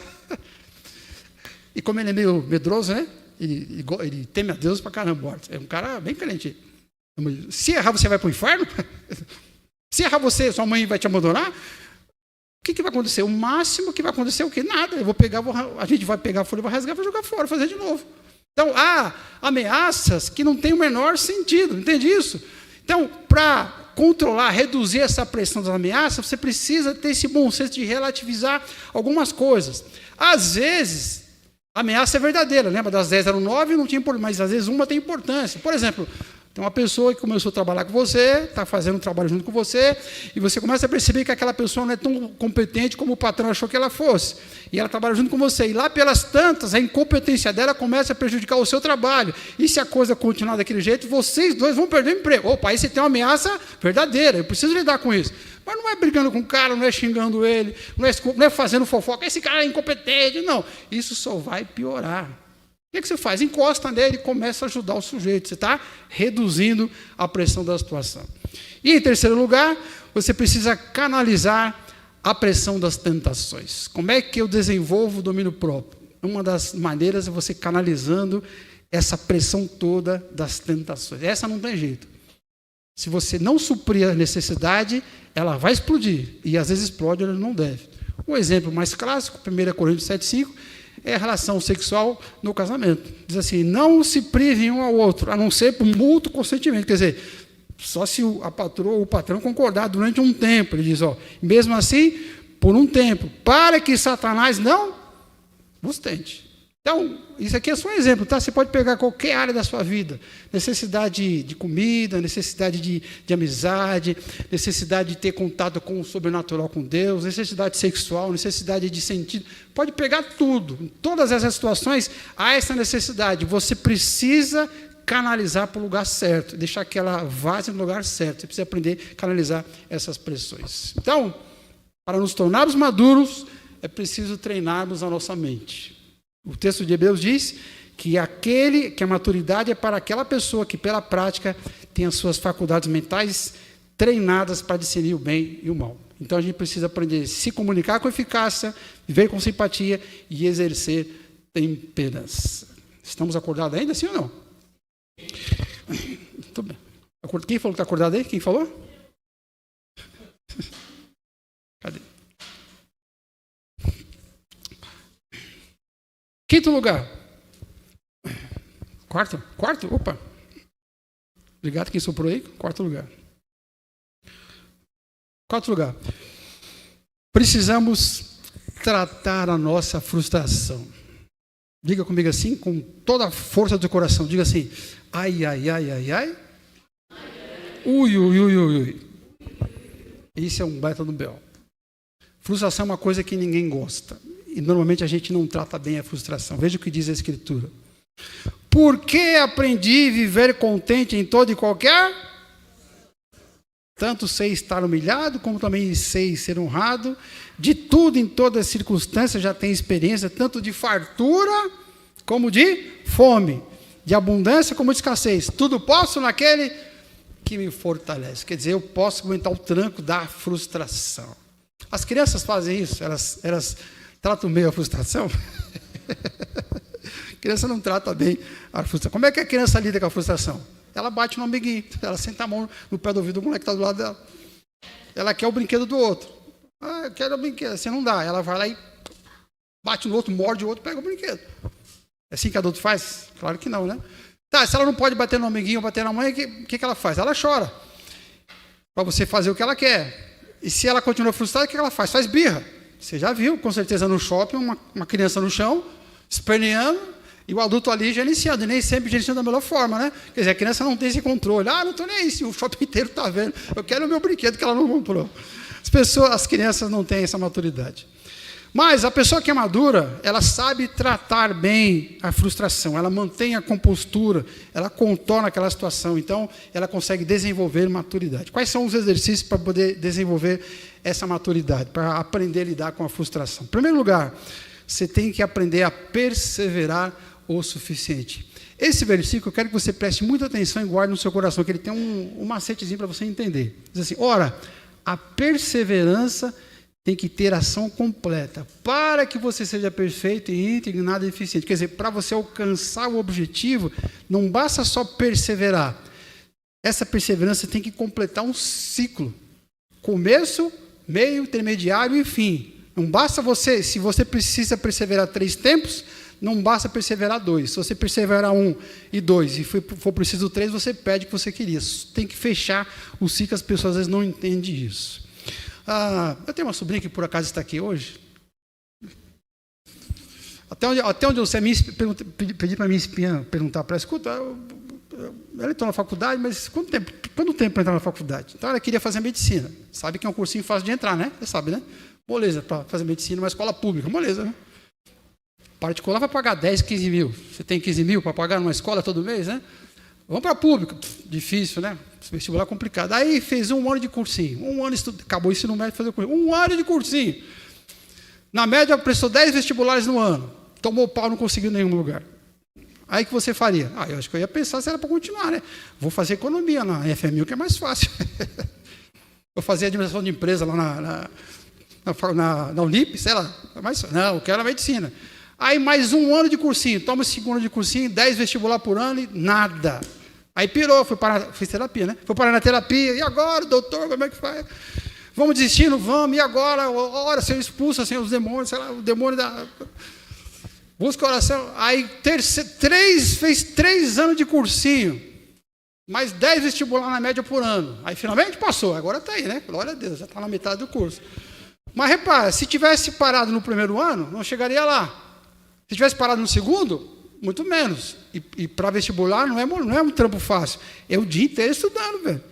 E como ele é meio medroso, né? Ele teme a Deus pra caramba. É um cara bem crente. Se errar, você vai para o inferno? Se errar você, sua mãe vai te abandonar? O que vai acontecer? O máximo que vai acontecer é o quê? Nada. A gente vai pegar a folha, vai rasgar, vai jogar fora, fazer de novo. Então, há ameaças que não têm o menor sentido, entende isso? Então, para controlar, reduzir essa pressão das ameaças, você precisa ter esse bom senso de relativizar algumas coisas. Às vezes, a ameaça é verdadeira, lembra? Das 10 eram 9, não tinha importância, mas às vezes uma tem importância. Por exemplo, tem uma pessoa que começou a trabalhar com você, está fazendo um trabalho junto com você, e você começa a perceber que aquela pessoa não é tão competente como o patrão achou que ela fosse. E ela trabalha junto com você. E lá pelas tantas, a incompetência dela começa a prejudicar o seu trabalho. E se a coisa continuar daquele jeito, vocês dois vão perder o emprego. Opa, aí você tem uma ameaça verdadeira, eu preciso lidar com isso. Mas não é brigando com o cara, não é xingando ele, não é fazendo fofoca, esse cara é incompetente, não. Isso só vai piorar. O que você faz? Encosta nele e começa a ajudar o sujeito. Você está reduzindo a pressão da situação. E, em terceiro lugar, você precisa canalizar a pressão das tentações. Como é que eu desenvolvo o domínio próprio? Uma das maneiras é você canalizando essa pressão toda das tentações. Essa não tem jeito. Se você não suprir a necessidade, ela vai explodir. E, às vezes, explode, ela não deve. O exemplo mais clássico, 1 Coríntios 7,5, é a relação sexual no casamento. Diz assim, não se privem um ao outro, a não ser por mútuo consentimento. Quer dizer, só se a patroa ou o patrão concordar durante um tempo. Ele diz, mesmo assim, por um tempo, para que Satanás não vos tente. Então, isso aqui é só um exemplo, tá? Você pode pegar qualquer área da sua vida, necessidade de comida, necessidade de amizade, necessidade de ter contato com o sobrenatural com Deus, necessidade sexual, necessidade de sentido, pode pegar tudo. Em todas essas situações, há essa necessidade. Você precisa canalizar para o lugar certo, deixar que ela vaze no lugar certo. Você precisa aprender a canalizar essas pressões. Então, para nos tornarmos maduros, é preciso treinarmos a nossa mente. O texto de Hebreus diz que a maturidade é para aquela pessoa que, pela prática, tem as suas faculdades mentais treinadas para discernir o bem e o mal. Então, a gente precisa aprender a se comunicar com eficácia, viver com simpatia e exercer temperança. Estamos acordados ainda, sim ou não? Muito bem. Quem falou que está acordado aí? Quem falou? Cadê? Quinto lugar. Quarto? Opa. Obrigado quem soprou aí. Quarto lugar. Precisamos tratar a nossa frustração. Diga comigo assim, com toda a força do coração. Diga assim, ai, ai, ai, ai, ai. Ui, ui, ui, ui, ui. Isso é um baita do B.O. Frustração é uma coisa que ninguém gosta. E normalmente a gente não trata bem a frustração. Veja o que diz a Escritura. Porque aprendi a viver contente em todo e qualquer, tanto sei estar humilhado, como também sei ser honrado. De tudo, em todas as circunstâncias, já tenho experiência, tanto de fartura, como de fome. De abundância, como de escassez. Tudo posso naquele que me fortalece. Quer dizer, eu posso aguentar o tranco da frustração. As crianças fazem isso, elas tratam bem a frustração? A criança não trata bem a frustração. Como é que a criança lida com a frustração? Ela bate no amiguinho, ela senta a mão no pé do ouvido do moleque que está do lado dela. Ela quer o brinquedo do outro. Eu quero o brinquedo. Assim não dá. Ela vai lá e bate no outro, morde o outro, pega o brinquedo. É assim que adulto faz? Claro que não, né? Tá, se ela não pode bater no amiguinho ou bater na mãe, o que ela faz? Ela chora. Para você fazer o que ela quer. E se ela continua frustrada, o que ela faz? Faz birra. Você já viu, com certeza, no shopping, uma criança no chão, esperneando, E o adulto ali gerenciando, e nem sempre gerenciando da melhor forma, né? Quer dizer, a criança não tem esse controle. Não estou nem aí, se o shopping inteiro está vendo. Eu quero o meu brinquedo que ela não comprou. As crianças não têm essa maturidade. Mas a pessoa que é madura, ela sabe tratar bem a frustração, ela mantém a compostura, ela contorna aquela situação, então ela consegue desenvolver maturidade. Quais são os exercícios para poder desenvolver essa maturidade, para aprender a lidar com a frustração? Em primeiro lugar, você tem que aprender a perseverar o suficiente. Esse versículo, eu quero que você preste muita atenção e guarde no seu coração, que ele tem um macetezinho para você entender. Diz assim, ora, a perseverança tem que ter ação completa, para que você seja perfeito e íntegro e nada deficiente. Quer dizer, para você alcançar o objetivo, não basta só perseverar. Essa perseverança tem que completar um ciclo. Começo, meio, intermediário e fim. Não basta você, se você precisa perseverar 3 tempos, não basta perseverar 2. Se você perseverar 1 e 2 e for preciso 3, você perde o que você queria. Tem que fechar o ciclo, as pessoas às vezes não entendem isso. Eu tenho uma sobrinha que por acaso está aqui hoje. Até onde eu sei, pedi para a minha espinha perguntar para ela, escuta, ela entrou na faculdade, mas quanto tempo para entrar na faculdade? Então ela queria fazer medicina. Sabe que é um cursinho fácil de entrar, né? Você sabe, né? Moleza, para fazer medicina numa escola pública, moleza, né? Particular vai pagar 10, 15 mil. Você tem 15 mil para pagar numa escola todo mês, né? Vamos para a pública. Difícil, né? Vestibular é complicado. Aí fez 1 ano de cursinho. Acabou o ensino médio, fazer cursinho. 1 ano de cursinho. Na média, prestou 10 vestibulares no ano. Tomou pau, não conseguiu nenhum lugar. Aí o que você faria? Eu acho que eu ia pensar se era para continuar, né? Vou fazer economia na FMU, que é mais fácil. Vou fazer administração de empresa lá na Unip, sei lá. Não, eu quero a medicina. Aí mais 1 ano de cursinho, toma 2 anos de cursinho, 10 vestibular por ano e nada. Aí pirou, fez terapia, né? Foi parar na terapia, e agora, doutor, como é que faz? Vamos desistindo? Vamos, e agora? Ora, ser expulso, assim, os demônios, sei lá, o demônio da... Busca oração. Aí fez 3 anos de cursinho, mais 10 vestibular na média por ano. Aí finalmente passou, agora está aí, né? Glória a Deus, já está na metade do curso. Mas repara, se tivesse parado no primeiro ano, não chegaria lá. Se tivesse parado no segundo, muito menos. E para vestibular não é um trampo fácil. É o dia inteiro estudando, velho.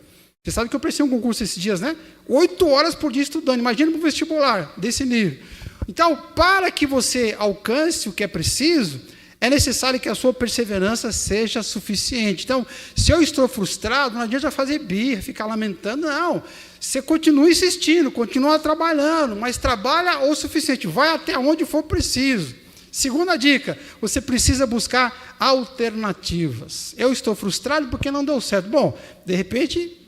Você sabe que eu prestei um concurso esses dias, né? 8 horas por dia estudando. Imagina para um vestibular desse nível. Então, para que você alcance o que é preciso, é necessário que a sua perseverança seja suficiente. Então, se eu estou frustrado, não adianta fazer birra, ficar lamentando, não. Você continua insistindo, continua trabalhando, mas trabalha o suficiente, vai até onde for preciso. Segunda dica, você precisa buscar alternativas. Eu estou frustrado porque não deu certo. Bom, de repente,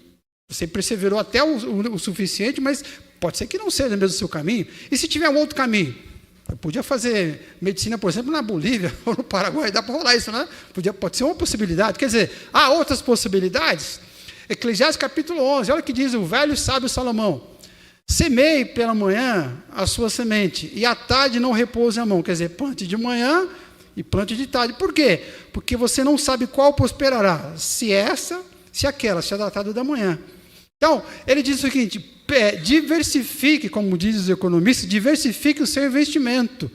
você perseverou até o suficiente, mas pode ser que não seja mesmo o seu caminho. E se tiver um outro caminho? Eu podia fazer medicina, por exemplo, na Bolívia ou no Paraguai, dá para rolar isso, né? Pode ser uma possibilidade. Quer dizer, há outras possibilidades? Eclesiastes capítulo 11, olha o que diz o velho e sábio Salomão. Semeie pela manhã a sua semente, e à tarde não repouse a mão. Quer dizer, plante de manhã e plante de tarde. Por quê? Porque você não sabe qual prosperará, se essa, se aquela, se a da tarde ou da manhã. Então, ele diz o seguinte, diversifique, como dizem os economistas, diversifique o seu investimento.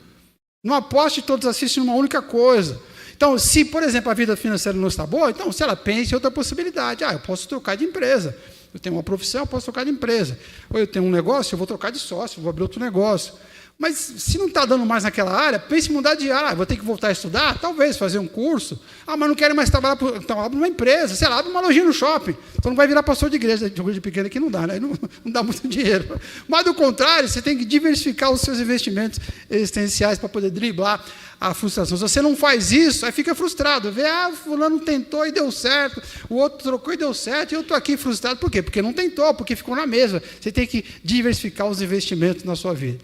Não aposte todos assistem numa única coisa. Então, se, por exemplo, a vida financeira não está boa, então, se ela pensa em outra possibilidade, eu posso trocar de empresa. Eu tenho uma profissão, eu posso trocar de empresa. Ou eu tenho um negócio, eu vou trocar de sócio, vou abrir outro negócio. Mas se não está dando mais naquela área, pense em mudar de área. Vou ter que voltar a estudar? Talvez, fazer um curso. Mas não quero mais trabalhar, então abre uma empresa, sei lá, abre uma lojinha no shopping. Então não vai virar pastor de igreja pequena que não dá, né? Não dá muito dinheiro. Mas do contrário, você tem que diversificar os seus investimentos existenciais para poder driblar a frustração. Se você não faz isso, aí fica frustrado. Vê, fulano tentou e deu certo, o outro trocou e deu certo, e eu estou aqui frustrado. Por quê? Porque não tentou, porque ficou na mesma. Você tem que diversificar os investimentos na sua vida.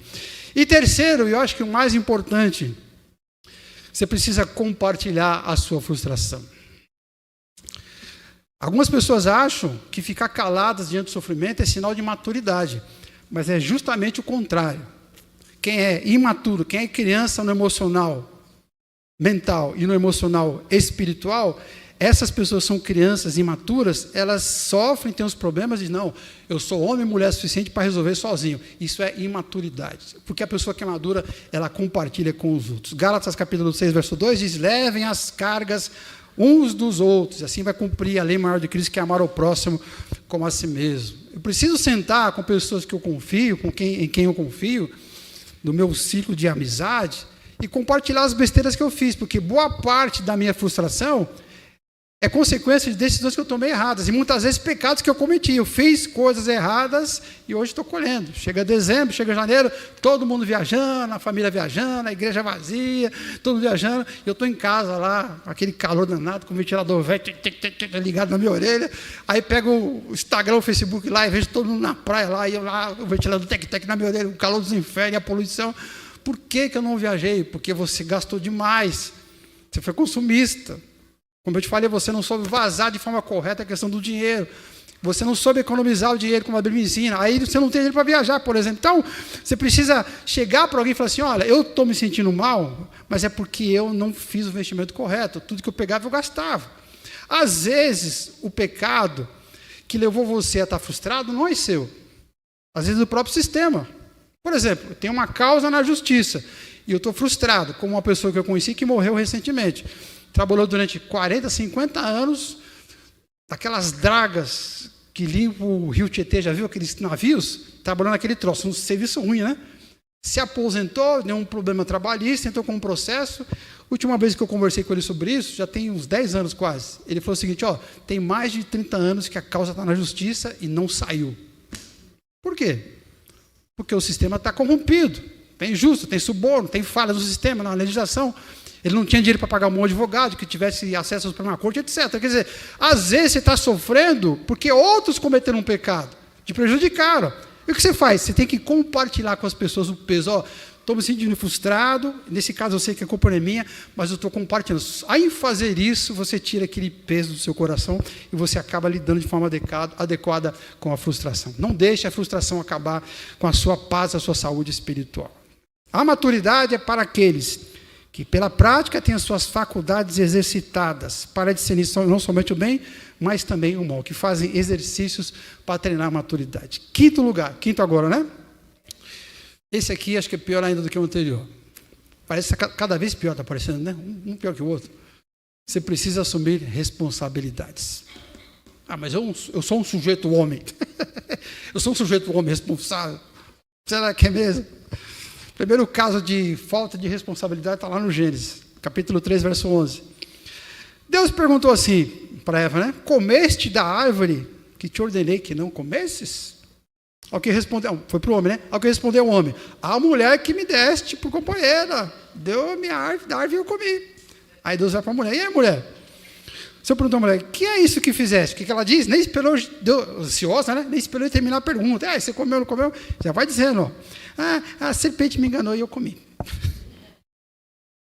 E terceiro, e eu acho que o mais importante, você precisa compartilhar a sua frustração. Algumas pessoas acham que ficar caladas diante do sofrimento é sinal de maturidade, mas é justamente o contrário. Quem é imaturo, quem é criança no emocional mental e no emocional espiritual, essas pessoas são crianças imaturas, elas sofrem, têm os problemas e não, eu sou homem e mulher suficiente para resolver sozinho. Isso é imaturidade, porque a pessoa que é madura, ela compartilha com os outros. Gálatas capítulo 6, verso 2 diz, levem as cargas uns dos outros, assim vai cumprir a lei maior de Cristo, que é amar ao próximo como a si mesmo. Eu preciso sentar com pessoas que eu confio, em quem eu confio, no meu ciclo de amizade, e compartilhar as besteiras que eu fiz, porque boa parte da minha frustração é consequência de decisões que eu tomei erradas, e muitas vezes pecados que eu cometi. Eu fiz coisas erradas e hoje estou colhendo. Chega dezembro, chega janeiro, todo mundo viajando, a família viajando, a igreja vazia, todo mundo viajando, e eu estou em casa lá, aquele calor danado, com o ventilador velho ligado na minha orelha, aí pego o Instagram, o Facebook lá, e vejo todo mundo na praia lá, e eu lá, o ventilador tec-tec na minha orelha, o calor dos infernos, a poluição. Por que eu não viajei? Porque você gastou demais, você foi consumista. Como eu te falei, você não soube vazar de forma correta a questão do dinheiro. Você não soube economizar o dinheiro, como a Bíblia ensina. Aí você não tem dinheiro para viajar, por exemplo. Então, você precisa chegar para alguém e falar assim, olha, eu estou me sentindo mal, mas é porque eu não fiz o investimento correto. Tudo que eu pegava, eu gastava. Às vezes, o pecado que levou você a estar frustrado não é seu. Às vezes, é o próprio sistema. Por exemplo, tem uma causa na justiça e eu estou frustrado, como uma pessoa que eu conheci que morreu recentemente. Trabalhou durante 40, 50 anos, aquelas dragas que limpam o rio Tietê, já viu aqueles navios? Trabalhando naquele troço, um serviço ruim, né? Se aposentou, deu um problema trabalhista, entrou com um processo. Última vez que eu conversei com ele sobre isso, já tem uns 10 anos quase. Ele falou o seguinte, ó, tem mais de 30 anos que a causa está na justiça e não saiu. Por quê? Porque o sistema está corrompido, tem injusto, tem suborno, tem falha no sistema, na legislação. Ele não tinha dinheiro para pagar um bom advogado, que tivesse acesso à Suprema Corte, etc. Quer dizer, às vezes você está sofrendo porque outros cometeram um pecado, te prejudicaram. E o que você faz? Você tem que compartilhar com as pessoas o peso. Ó, estou me sentindo frustrado, nesse caso eu sei que a culpa não é minha, mas eu estou compartilhando. Aí, em fazer isso, você tira aquele peso do seu coração e você acaba lidando de forma adequada com a frustração. Não deixe a frustração acabar com a sua paz, a sua saúde espiritual. A maturidade é para aqueles que, pela prática, têm as suas faculdades exercitadas para discernir não somente o bem, mas também o mal, que fazem exercícios para treinar a maturidade. Quinto lugar, quinto agora, né? Esse aqui acho que é pior ainda do que o anterior. Parece cada vez pior, está parecendo, né? Um pior que o outro. Você precisa assumir responsabilidades. Ah, mas eu sou um sujeito homem. Eu sou um sujeito homem responsável. Será que é mesmo? Primeiro caso de falta de responsabilidade está lá no Gênesis, capítulo 3, verso 11. Deus perguntou assim para Eva, né? Comeste da árvore que te ordenei que não comesses? Ao que respondeu, foi para o homem, né? Ao que respondeu o homem, a mulher que me deste por companheira, deu a minha árvore, da árvore e eu comi. Aí Deus vai para a mulher, e aí mulher? O Senhor perguntou à mulher, que é isso que fizeste? O que ela diz? Nem esperou, ansiosa, né? Nem esperou terminar a pergunta. Ah, você comeu ou não comeu? Já vai dizendo, ó. Ah, a serpente me enganou e eu comi.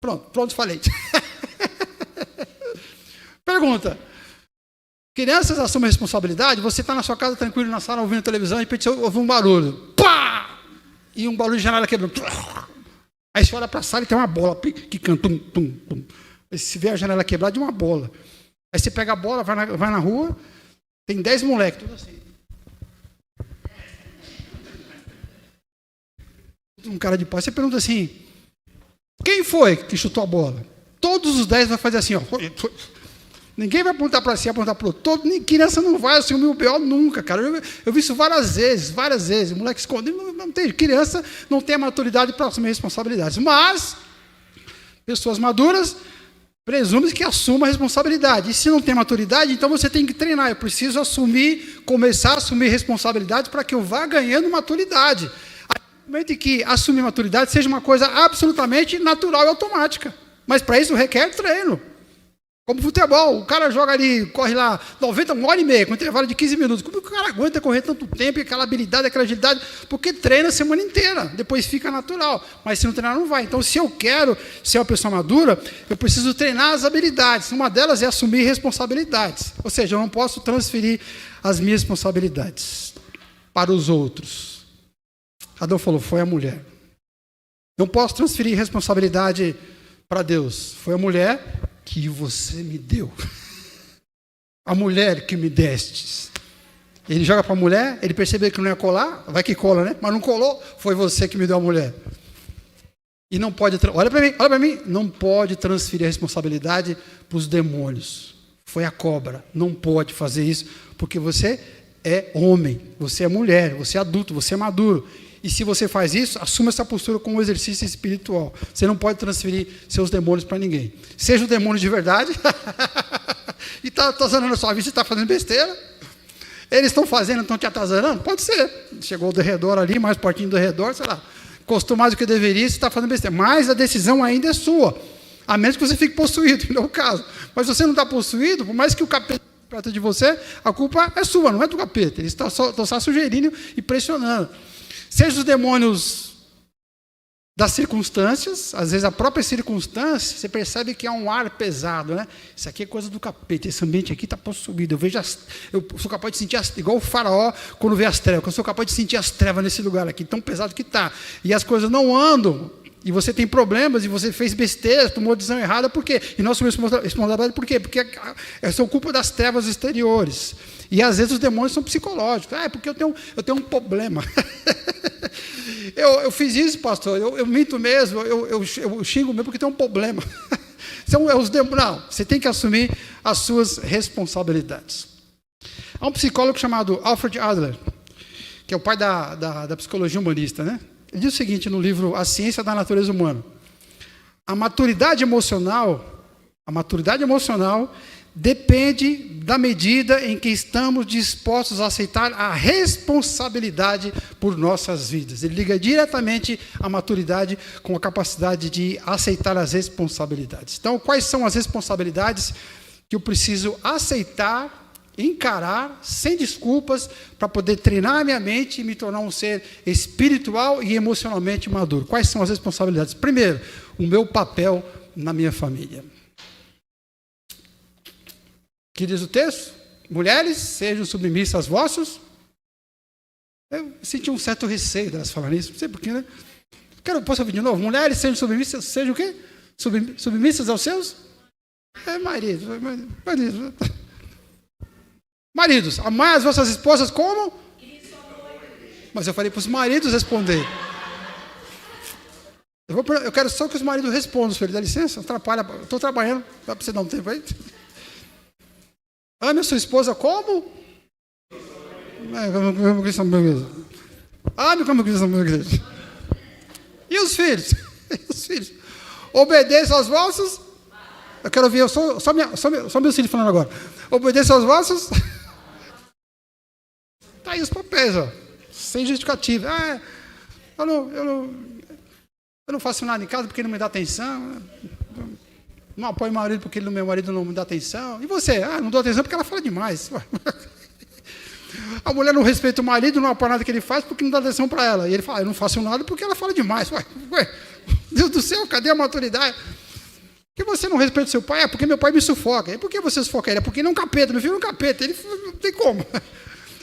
Pronto, falei. Pergunta. Crianças assumem responsabilidade, você está na sua casa tranquilo, na sala, ouvindo televisão, e de repente ouve um barulho. Pá! E um barulho de janela quebrando. Aí você olha para a sala e tem uma bola que canta. Tum, tum, tum. Aí você vê a janela quebrada de uma bola. Aí você pega a bola, vai na rua, tem 10 moleques, tudo assim. Um cara de pau. Você pergunta assim, quem foi que chutou a bola? Todos os 10 vão fazer assim, ó. Ninguém vai apontar para si, apontar para o outro. Criança não vai assumir o B.O. nunca, cara. Eu vi isso várias vezes. O moleque esconde. Não tem, criança não tem a maturidade para assumir responsabilidades. Mas, pessoas maduras presumem que assumam a responsabilidade. E se não tem maturidade, então você tem que treinar. Eu preciso começar a assumir responsabilidade para que eu vá ganhando maturidade. No momento em que assumir maturidade seja uma coisa absolutamente natural e automática. Mas para isso requer treino. Como futebol, o cara joga ali, corre lá 1 hora e meia, com intervalo de 15 minutos. Como que o cara aguenta correr tanto tempo, aquela habilidade, aquela agilidade? Porque treina a semana inteira, depois fica natural. Mas se não treinar, não vai. Então, se eu quero ser uma pessoa madura, eu preciso treinar as habilidades. Uma delas é assumir responsabilidades. Ou seja, eu não posso transferir as minhas responsabilidades para os outros. Adão falou, foi a mulher. Não posso transferir responsabilidade para Deus. Foi a mulher que você me deu. a mulher que me destes. Ele joga para a mulher, ele percebeu que não ia colar, vai que cola, né? Mas não colou, foi você que me deu a mulher. E não pode, olha para mim, não pode transferir a responsabilidade para os demônios. Foi a cobra, não pode fazer isso, porque você é homem, você é mulher, você é adulto, você é maduro. E se você faz isso, assuma essa postura como um exercício espiritual. Você não pode transferir seus demônios para ninguém. Seja o demônio de verdade, e está atazanando a sua vida, você está fazendo besteira. Eles estão fazendo, estão te atazanando? Pode ser. Chegou do redor ali, mais pertinho do redor, sei lá. Encostou mais do que deveria, você está fazendo besteira. Mas a decisão ainda é sua. A menos que você fique possuído, não é o caso. Mas se você não está possuído, por mais que o capeta perto de você, a culpa é sua, não é do capeta. Eles estão só sugerindo e pressionando. Seja os demônios das circunstâncias, às vezes a própria circunstância, você percebe que há um ar pesado, né? Isso aqui é coisa do capeta, esse ambiente aqui está possuído. Eu sou capaz de sentir, igual o faraó quando vê as trevas, eu sou capaz de sentir as trevas nesse lugar aqui, tão pesado que está. E as coisas não andam, e você tem problemas, e você fez besteira, tomou decisão errada, por quê? E nós assumimos responsabilidade por quê? Porque são culpa das trevas exteriores. E às vezes os demônios são psicológicos. É porque eu tenho um problema. eu fiz isso, pastor, eu minto mesmo, eu xingo mesmo porque tem um problema. Não, você tem que assumir as suas responsabilidades. Há um psicólogo chamado Alfred Adler, que é o pai da psicologia humanista, né? Ele diz o seguinte no livro A Ciência da Natureza Humana: a maturidade emocional depende da medida em que estamos dispostos a aceitar a responsabilidade por nossas vidas. Ele liga diretamente a maturidade com a capacidade de aceitar as responsabilidades. Então, quais são as responsabilidades que eu preciso aceitar, encarar, sem desculpas, para poder treinar a minha mente e me tornar um ser espiritual e emocionalmente maduro? Quais são as responsabilidades? Primeiro, o meu papel na minha família. Que diz o texto? Mulheres, sejam submissas aos vossos. Eu senti um certo receio delas falarem isso, não sei porquê, né? Posso ouvir de novo? Mulheres, sejam submissas, sejam o quê? Submissas aos seus? Maridos, amai as vossas esposas como? Mas eu falei para os maridos responder. Eu quero só que os maridos respondam, filho, dá licença, atrapalha, estou trabalhando, dá para você dar um tempo aí? Ame a sua esposa como? Como cristão meu igreja. Ame como cristão meu igreja. E os filhos? Os filhos. Obedeça aos vossos. Eu quero ouvir só meus filhos falando agora. Obedeça aos vossos. Está aí os papéis, ó. Sem justificativa. Eu não faço nada em casa porque ele não me dá atenção. Não apoio o marido porque meu marido não me dá atenção. E você? Não dou atenção porque ela fala demais. A mulher não respeita o marido, não apoia nada que ele faz porque não dá atenção para ela. E ele fala, eu não faço nada porque ela fala demais. Deus do céu, cadê a maturidade? Por que você não respeita o seu pai? Porque meu pai me sufoca. E por que você sufoca ele? Porque ele é um capeta, meu filho é um capeta. Ele não tem como.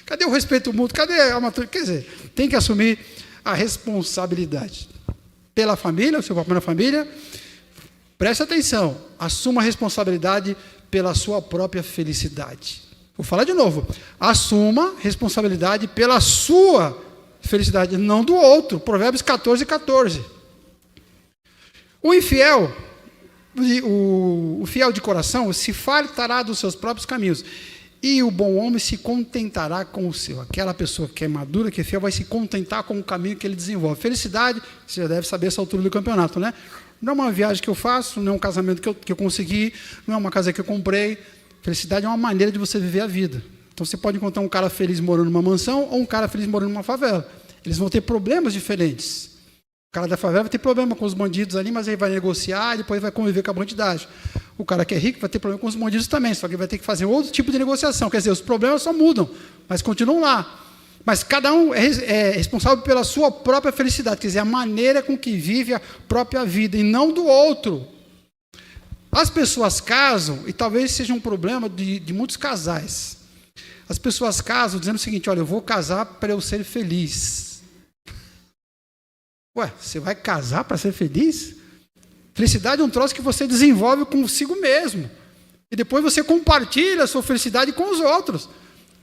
Cadê o respeito mútuo? Cadê a maturidade? Quer dizer, tem que assumir a responsabilidade pela família, o seu papel na família. Preste atenção, assuma a responsabilidade pela sua própria felicidade. Vou falar de novo. Assuma responsabilidade pela sua felicidade, não do outro. Provérbios 14:14. O infiel, o fiel de coração, se fartará dos seus próprios caminhos, e o bom homem se contentará com o seu. Aquela pessoa que é madura, que é fiel, vai se contentar com o caminho que ele desenvolve. Felicidade, você já deve saber essa altura do campeonato, né? Não é uma viagem que eu faço, não é um casamento que eu consegui, não é uma casa que eu comprei. Felicidade é uma maneira de você viver a vida. Então você pode encontrar um cara feliz morando numa mansão ou um cara feliz morando numa favela. Eles vão ter problemas diferentes. O cara da favela vai ter problema com os bandidos ali, mas ele vai negociar e depois vai conviver com a bandidagem. O cara que é rico vai ter problema com os bandidos também, só que vai ter que fazer outro tipo de negociação. Quer dizer, os problemas só mudam, mas continuam lá. Mas cada um é responsável pela sua própria felicidade, quer dizer, a maneira com que vive a própria vida, e não do outro. As pessoas casam, e talvez seja um problema de muitos casais. As pessoas casam dizendo o seguinte, olha, eu vou casar para eu ser feliz. Ué, você vai casar para ser feliz? Felicidade é um troço que você desenvolve consigo mesmo. E depois você compartilha a sua felicidade com os outros.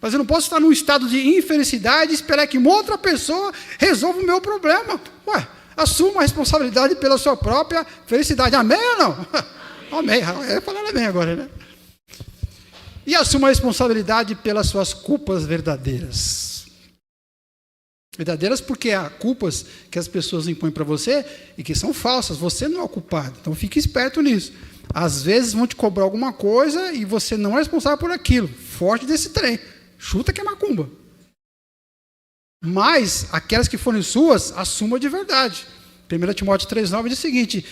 Mas eu não posso estar num estado de infelicidade e esperar que uma outra pessoa resolva o meu problema. Ué, assuma a responsabilidade pela sua própria felicidade. Amém ou não? Amém. É falar amém agora, né? E assuma a responsabilidade pelas suas culpas verdadeiras. Verdadeiras porque há culpas que as pessoas impõem para você e que são falsas. Você não é o culpado. Então fique esperto nisso. Às vezes vão te cobrar alguma coisa e você não é responsável por aquilo. Foge desse trem. Chuta que é macumba. Mas aquelas que forem suas, assuma de verdade. 1 Timóteo 3,9 diz o seguinte,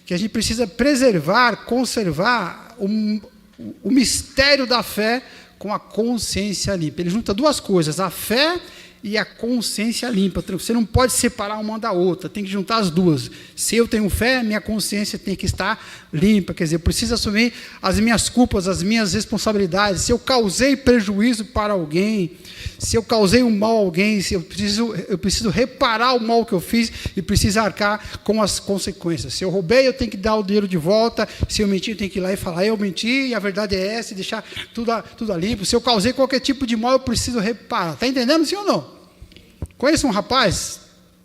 que a gente precisa preservar, conservar o mistério da fé com a consciência limpa. Ele junta duas coisas, a fé e a consciência limpa. Você não pode separar uma da outra, tem que juntar as duas. Se eu tenho fé, minha consciência tem que estar limpa. Quer dizer, eu preciso assumir as minhas culpas, as minhas responsabilidades. Se eu causei prejuízo para alguém, se eu causei um mal a alguém, se eu preciso reparar o mal que eu fiz e preciso arcar com as consequências. Se eu roubei, eu tenho que dar o dinheiro de volta. Se eu menti, eu tenho que ir lá e falar, eu menti, e a verdade é essa, e deixar tudo limpo. Se eu causei qualquer tipo de mal, eu preciso reparar. Está entendendo, sim ou não? Conheço um rapaz,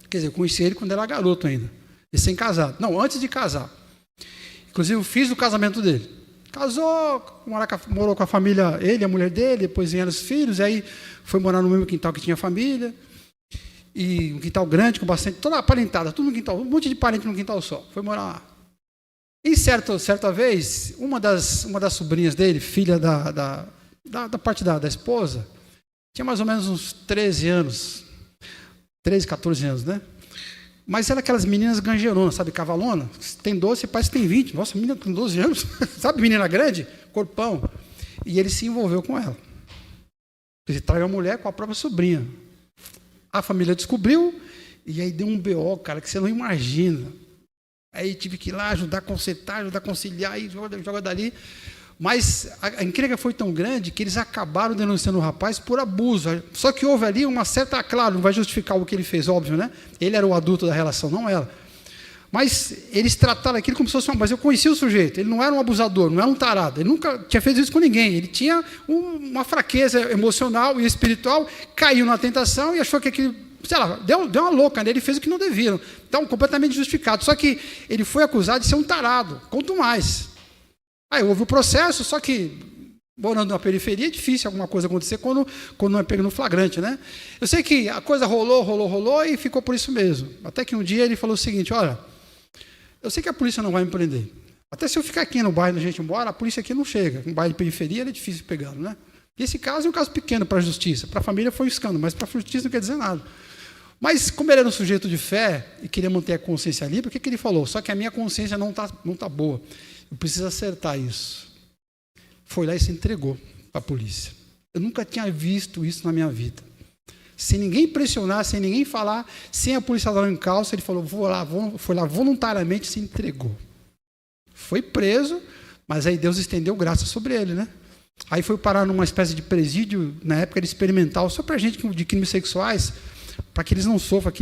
quer dizer, eu conheci ele quando era garoto ainda, recém-casado. Não, antes de casar. Inclusive, eu fiz o casamento dele. Casou, morou com a família, ele, a mulher dele, depois vieram os filhos, e aí foi morar no mesmo quintal que tinha a família, e um quintal grande, com bastante, toda aparentada, tudo no quintal, um monte de parente no quintal só. Foi morar lá. E certa vez, uma das sobrinhas dele, filha da parte da esposa, tinha mais ou menos uns 13 anos, 13, 14 anos, né? Mas era aquelas meninas ganjeronas, sabe, cavalona? Tem 12, parece que tem 20. Nossa, menina com 12 anos, sabe, menina grande? Corpão. E ele se envolveu com ela. Ele traiu a mulher com a própria sobrinha. A família descobriu, e aí deu um BO, cara, que você não imagina. Aí tive que ir lá ajudar a consertar, ajudar a conciliar, e joga dali. Mas a encrenca foi tão grande que eles acabaram denunciando o rapaz por abuso. Só que houve ali uma certa... Claro, não vai justificar o que ele fez, óbvio, né? Ele era o adulto da relação, não ela. Mas eles trataram aquilo como se fosse mas eu conhecia o sujeito, ele não era um abusador, não era um tarado, ele nunca tinha feito isso com ninguém, ele tinha uma fraqueza emocional e espiritual, caiu na tentação e achou que aquilo, sei lá, deu uma louca nele, ele fez o que não deviam. Então, completamente justificado. Só que ele foi acusado de ser um tarado, quanto mais. Aí houve o processo, só que, morando na periferia, é difícil alguma coisa acontecer quando não é pego no flagrante, né? Eu sei que a coisa rolou e ficou por isso mesmo. Até que um dia ele falou o seguinte, olha, eu sei que a polícia não vai me prender. Até se eu ficar aqui no bairro, a gente embora, a polícia aqui não chega. Um bairro de periferia é difícil pegá-lo, né? E esse caso é um caso pequeno para a justiça. Para a família foi um escândalo, mas para a justiça não quer dizer nada. Mas, como ele era um sujeito de fé e queria manter a consciência limpa, o que ele falou? Só que a minha consciência não tá boa. Eu preciso acertar isso. Foi lá e se entregou para a polícia. Eu nunca tinha visto isso na minha vida. Sem ninguém pressionar, sem ninguém falar, sem a polícia dar um encalço, ele falou, foi lá voluntariamente e se entregou. Foi preso, mas aí Deus estendeu graça sobre ele, né? Aí foi parar numa espécie de presídio, na época era experimental, só para gente de crimes sexuais, para que eles não sofram,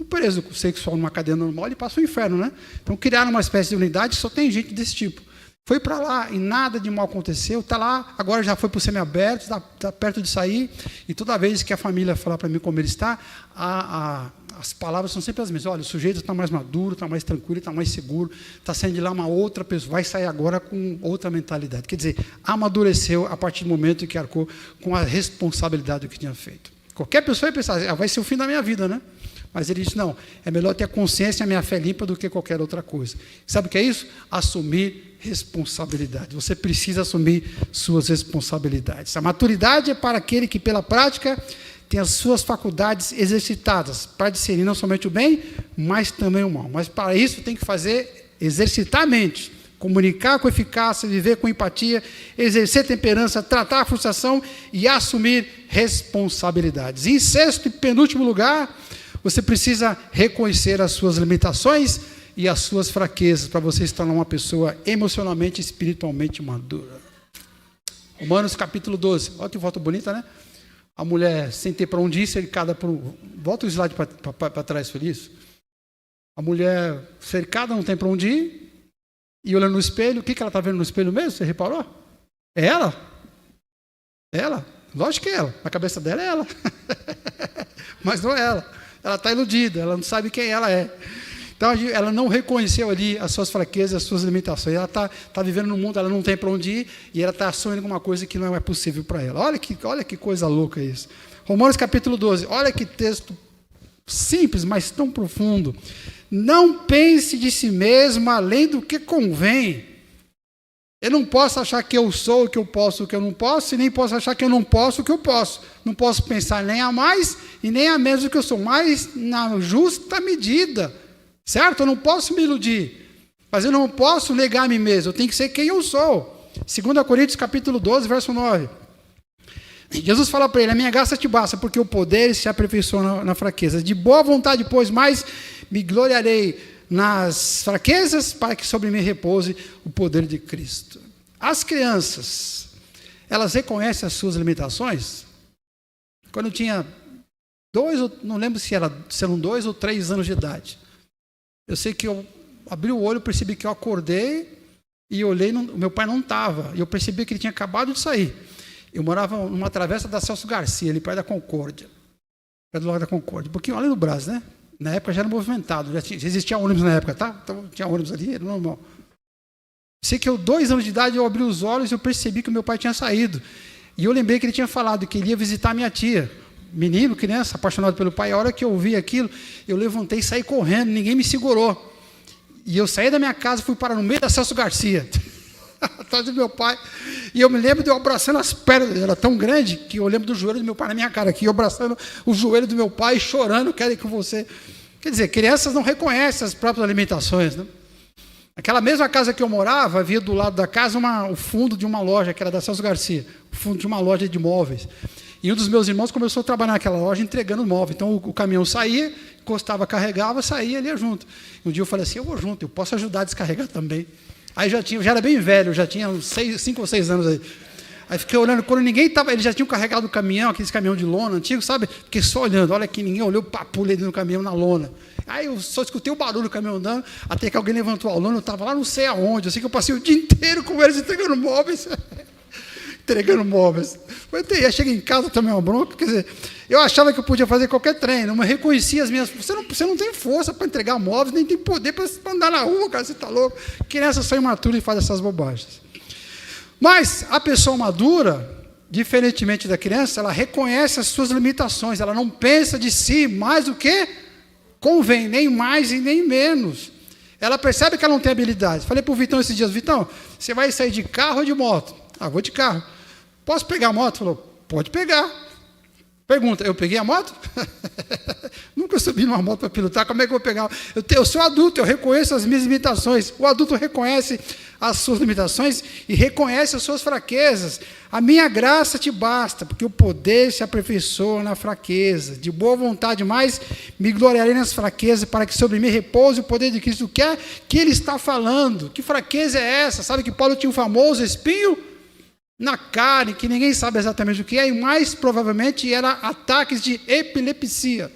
um preso sexual numa cadeia normal, ele passa o inferno, né? Então criaram uma espécie de unidade, só tem gente desse tipo. Foi para lá e nada de mal aconteceu, está lá, agora já foi para o semiaberto, está perto de sair, e toda vez que a família fala para mim como ele está, as palavras são sempre as mesmas. Olha, o sujeito está mais maduro, está mais tranquilo, está mais seguro, está saindo de lá uma outra pessoa, vai sair agora com outra mentalidade. Quer dizer, amadureceu a partir do momento que arcou com a responsabilidade do que tinha feito. Qualquer pessoa ia pensar, vai ser o fim da minha vida, né? Mas ele disse, não, é melhor ter a consciência e a minha fé limpa do que qualquer outra coisa. Sabe o que é isso? Assumir responsabilidade. Você precisa assumir suas responsabilidades. A maturidade é para aquele que, pela prática, tem as suas faculdades exercitadas para discernir não somente o bem, mas também o mal. Mas para isso tem que exercitar a mente, comunicar com eficácia, viver com empatia, exercer temperança, tratar a frustração e assumir responsabilidades. Em sexto e penúltimo lugar, você precisa reconhecer as suas limitações e as suas fraquezas para você se tornar uma pessoa emocionalmente e espiritualmente madura. Romanos capítulo 12. Olha que foto bonita, né? A mulher sem ter para onde ir, cercada por... Volta o slide para trás, feliz. A mulher cercada, não tem para onde ir, e olhando no espelho, o que ela está vendo no espelho mesmo? Você reparou? É ela? Ela? Lógico que é ela. Na cabeça dela é ela. Mas não é ela. Ela está iludida, ela não sabe quem ela é. Então, ela não reconheceu ali as suas fraquezas, as suas limitações. Ela está vivendo no mundo, ela não tem para onde ir, e ela está sonhando com uma coisa que não é possível para ela. Olha que coisa louca isso. Romanos capítulo 12, olha que texto simples, mas tão profundo. Não pense de si mesmo além do que convém. Eu não posso achar que eu sou o que eu posso, o que eu não posso, e nem posso achar que eu não posso o que eu posso. Não posso pensar nem a mais e nem a menos do que eu sou, mas na justa medida. Certo? Eu não posso me iludir, mas eu não posso negar a mim mesmo, eu tenho que ser quem eu sou. 2 Coríntios capítulo 12, verso 9. Jesus fala para ele, a minha graça te basta, porque o poder se aperfeiçoa na fraqueza. De boa vontade, pois, mais me gloriarei nas fraquezas, para que sobre mim repouse o poder de Cristo. As crianças, elas reconhecem as suas limitações? Quando eu tinha não lembro se eram 2 ou 3 anos de idade. Eu sei que eu abri o olho, percebi que eu acordei e olhei, meu pai não estava. E eu percebi que ele tinha acabado de sair. Eu morava numa travessa da Celso Garcia, ali perto da Concórdia. Perto do Lago da Concórdia. Um pouquinho ali no Brás, né? Na época já era movimentado, já existia ônibus na época, tá? Então tinha ônibus ali, era normal. Sei que 2 anos de idade, eu abri os olhos e eu percebi que o meu pai tinha saído. E eu lembrei que ele tinha falado que ele ia visitar minha tia. Menino, criança, apaixonado pelo pai. A hora que eu ouvi aquilo, eu levantei e saí correndo, ninguém me segurou. E eu saí da minha casa e fui parar no meio da Celso Garcia, atrás do meu pai. E eu me lembro de eu abraçando as pernas dele, era tão grande que eu lembro do joelho do meu pai na minha cara aqui, eu abraçando o joelho do meu pai, chorando, quero ir com você. Quer dizer, crianças não reconhecem as próprias limitações, né? Aquela mesma casa que eu morava, havia do lado da casa o fundo de uma loja, que era da Celso Garcia, o fundo de uma loja de móveis. E um dos meus irmãos começou a trabalhar naquela loja entregando móvel. Então o caminhão saía, encostava, carregava, saía, ele ia junto. Um dia eu falei assim, eu vou junto, eu posso ajudar a descarregar também. Aí já era bem velho, já tinha uns 5 ou 6 anos aí. Aí fiquei olhando, quando ninguém estava, eles já tinham carregado o caminhão, aqueles caminhão de lona antigo, sabe? Fiquei só olhando, olha que ninguém olhou, pulei dentro do caminhão na lona. Aí eu só escutei o barulho do caminhão andando, até que alguém levantou a lona, eu estava lá não sei aonde, eu sei que eu passei o dia inteiro com eles entregando móveis. Entregando móveis. Aí cheguei em casa, tomei uma bronca, quer dizer, eu achava que eu podia fazer qualquer treino, mas reconhecia as minhas... Você não tem força para entregar móveis, nem tem poder para andar na rua, cara, você está louco. Criança só imatura e faz essas bobagens. Mas a pessoa madura, diferentemente da criança, ela reconhece as suas limitações, ela não pensa de si mais do que convém, nem mais e nem menos. Ela percebe que ela não tem habilidade. Falei para o Vitão esses dias, Vitão, você vai sair de carro ou de moto? Ah, vou de carro. Posso pegar a moto? Falou, pode pegar. Pergunta, eu peguei a moto? Nunca subi numa moto para pilotar, como é que eu vou pegar? Eu sou adulto, eu reconheço as minhas limitações. O adulto reconhece as suas limitações e reconhece as suas fraquezas. A minha graça te basta, porque o poder se aperfeiçoa na fraqueza. De boa vontade mais, me gloriarei nas fraquezas, para que sobre mim repouse o poder de Cristo. O que é que ele está falando? Que fraqueza é essa? Sabe que Paulo tinha um famoso espinho na carne, que ninguém sabe exatamente o que é, e mais provavelmente era ataques de epilepsia.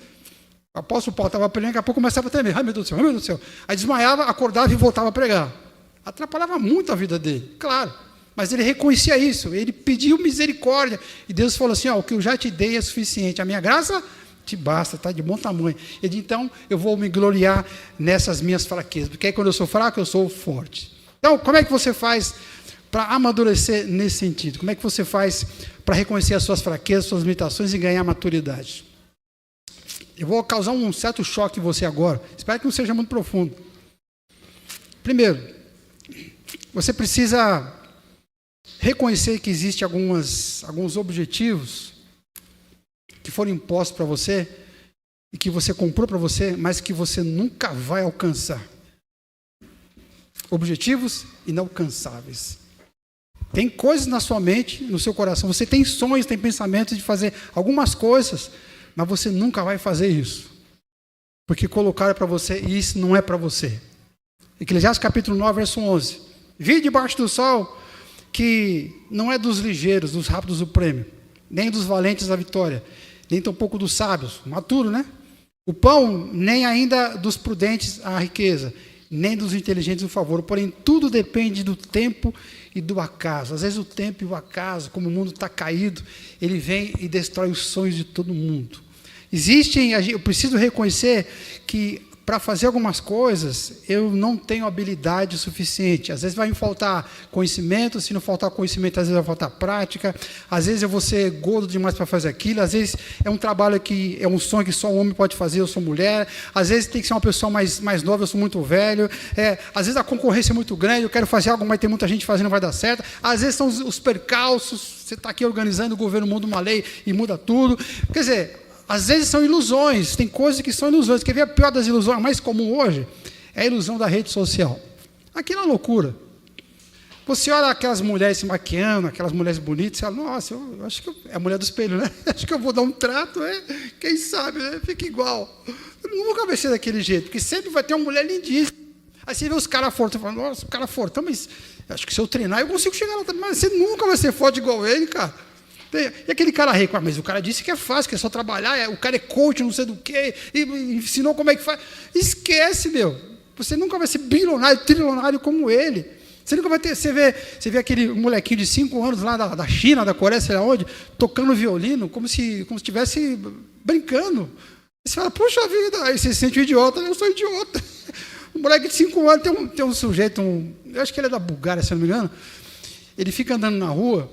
O apóstolo Paulo estava pregando, daqui a pouco começava a tremer, ai meu Deus do céu, ai meu Deus do céu. Aí desmaiava, acordava e voltava a pregar. Atrapalhava muito a vida dele, claro, mas ele reconhecia isso, ele pediu misericórdia, e Deus falou assim, o que eu já te dei é suficiente, a minha graça te basta, está de bom tamanho. Ele disse, então eu vou me gloriar nessas minhas fraquezas, porque aí quando eu sou fraco, eu sou forte. Então, como é que você faz para amadurecer nesse sentido? Como é que você faz para reconhecer as suas fraquezas, suas limitações e ganhar maturidade? Eu vou causar um certo choque em você agora. Espero que não seja muito profundo. Primeiro, você precisa reconhecer que existem alguns objetivos que foram impostos para você e que você comprou para você, mas que você nunca vai alcançar. Objetivos inalcançáveis. Tem coisas na sua mente, no seu coração, você tem sonhos, tem pensamentos de fazer algumas coisas, mas você nunca vai fazer isso, porque colocaram para você e isso não é para você. Eclesiastes capítulo 9, verso 11. Vi debaixo do sol que não é dos ligeiros, dos rápidos o prêmio, nem dos valentes a vitória, nem tampouco dos sábios, maturo, né? O pão, nem ainda dos prudentes a riqueza. nem dos inteligentes o favor. Porém, tudo depende do tempo e do acaso. Às vezes o tempo e o acaso, como o mundo está caído, ele vem e destrói os sonhos de todo mundo. Eu preciso reconhecer que para fazer algumas coisas, eu não tenho habilidade suficiente. Às vezes vai me faltar conhecimento, se não faltar conhecimento, às vezes vai faltar prática, às vezes eu vou ser gordo demais para fazer aquilo, às vezes é um trabalho que é um sonho que só um homem pode fazer, eu sou mulher, às vezes tem que ser uma pessoa mais nova, eu sou muito velho, às vezes a concorrência é muito grande, eu quero fazer algo, mas tem muita gente fazendo, não vai dar certo, às vezes são os percalços, você está aqui organizando, o governo muda uma lei e muda tudo, quer dizer, às vezes são ilusões, tem coisas que são ilusões. Quer ver a pior das ilusões, a mais comum hoje? É a ilusão da rede social. Aquilo é uma loucura. Você olha aquelas mulheres se maquiando, aquelas mulheres bonitas, você fala, nossa, eu acho que é a mulher do espelho, né? Acho que eu vou dar um trato, quem sabe, né? Fica igual. Nunca vai ser daquele jeito, porque sempre vai ter uma mulher lindíssima. Aí você vê os caras fortes, você fala, nossa, o cara fortão, mas acho que se eu treinar eu consigo chegar lá também. Mas você nunca vai ser forte igual ele, cara. E aquele cara rico, mas o cara disse que é fácil, que é só trabalhar, o cara é coach, não sei do quê, e ensinou como é que faz. Esquece, meu. Você nunca vai ser bilionário, trilionário como ele. Você nunca vai ter. Você vê aquele molequinho de 5 anos lá da China, da Coreia, sei lá onde, tocando violino, como se estivesse brincando. E você fala, puxa vida, aí você se sente um idiota, eu sou idiota. Um moleque de 5 anos, tem um sujeito, eu acho que ele é da Bulgária, se não me engano, ele fica andando na rua,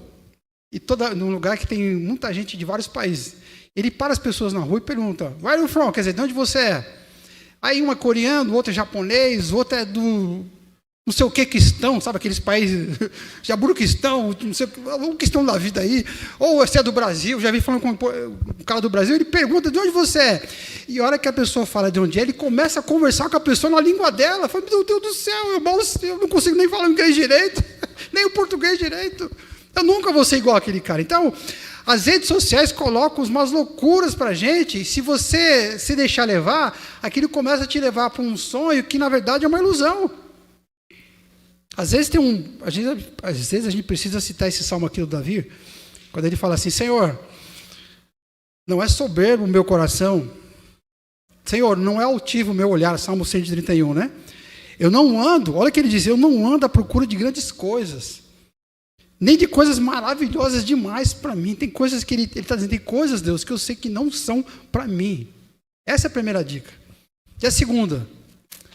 e num lugar que tem muita gente de vários países. Ele para as pessoas na rua e pergunta, where are you from? Quer dizer, de onde você é? Aí um é coreano, o outro é japonês, o outro é do não sei o que questão, sabe aqueles países, Jaburuquistão, não sei o questão da vida aí, ou você é do Brasil, já vi falando com o cara do Brasil, ele pergunta de onde você é. E a hora que a pessoa fala de onde é, ele começa a conversar com a pessoa na língua dela. Fala, meu Deus do céu, eu não consigo nem falar inglês direito, nem o português direito. Eu nunca vou ser igual aquele cara. Então, as redes sociais colocam umas loucuras para a gente, e se você se deixar levar, aquilo começa a te levar para um sonho que, na verdade, é uma ilusão. Às vezes a gente precisa citar esse salmo aqui do Davi, quando ele fala assim, Senhor, não é soberbo o meu coração, Senhor, não é altivo o meu olhar, Salmo 131, né? Eu não ando, olha o que ele diz, eu não ando à procura de grandes coisas, nem de coisas maravilhosas demais para mim. Tem coisas que ele está dizendo, tem coisas, Deus, que eu sei que não são para mim. Essa é a primeira dica. E a segunda,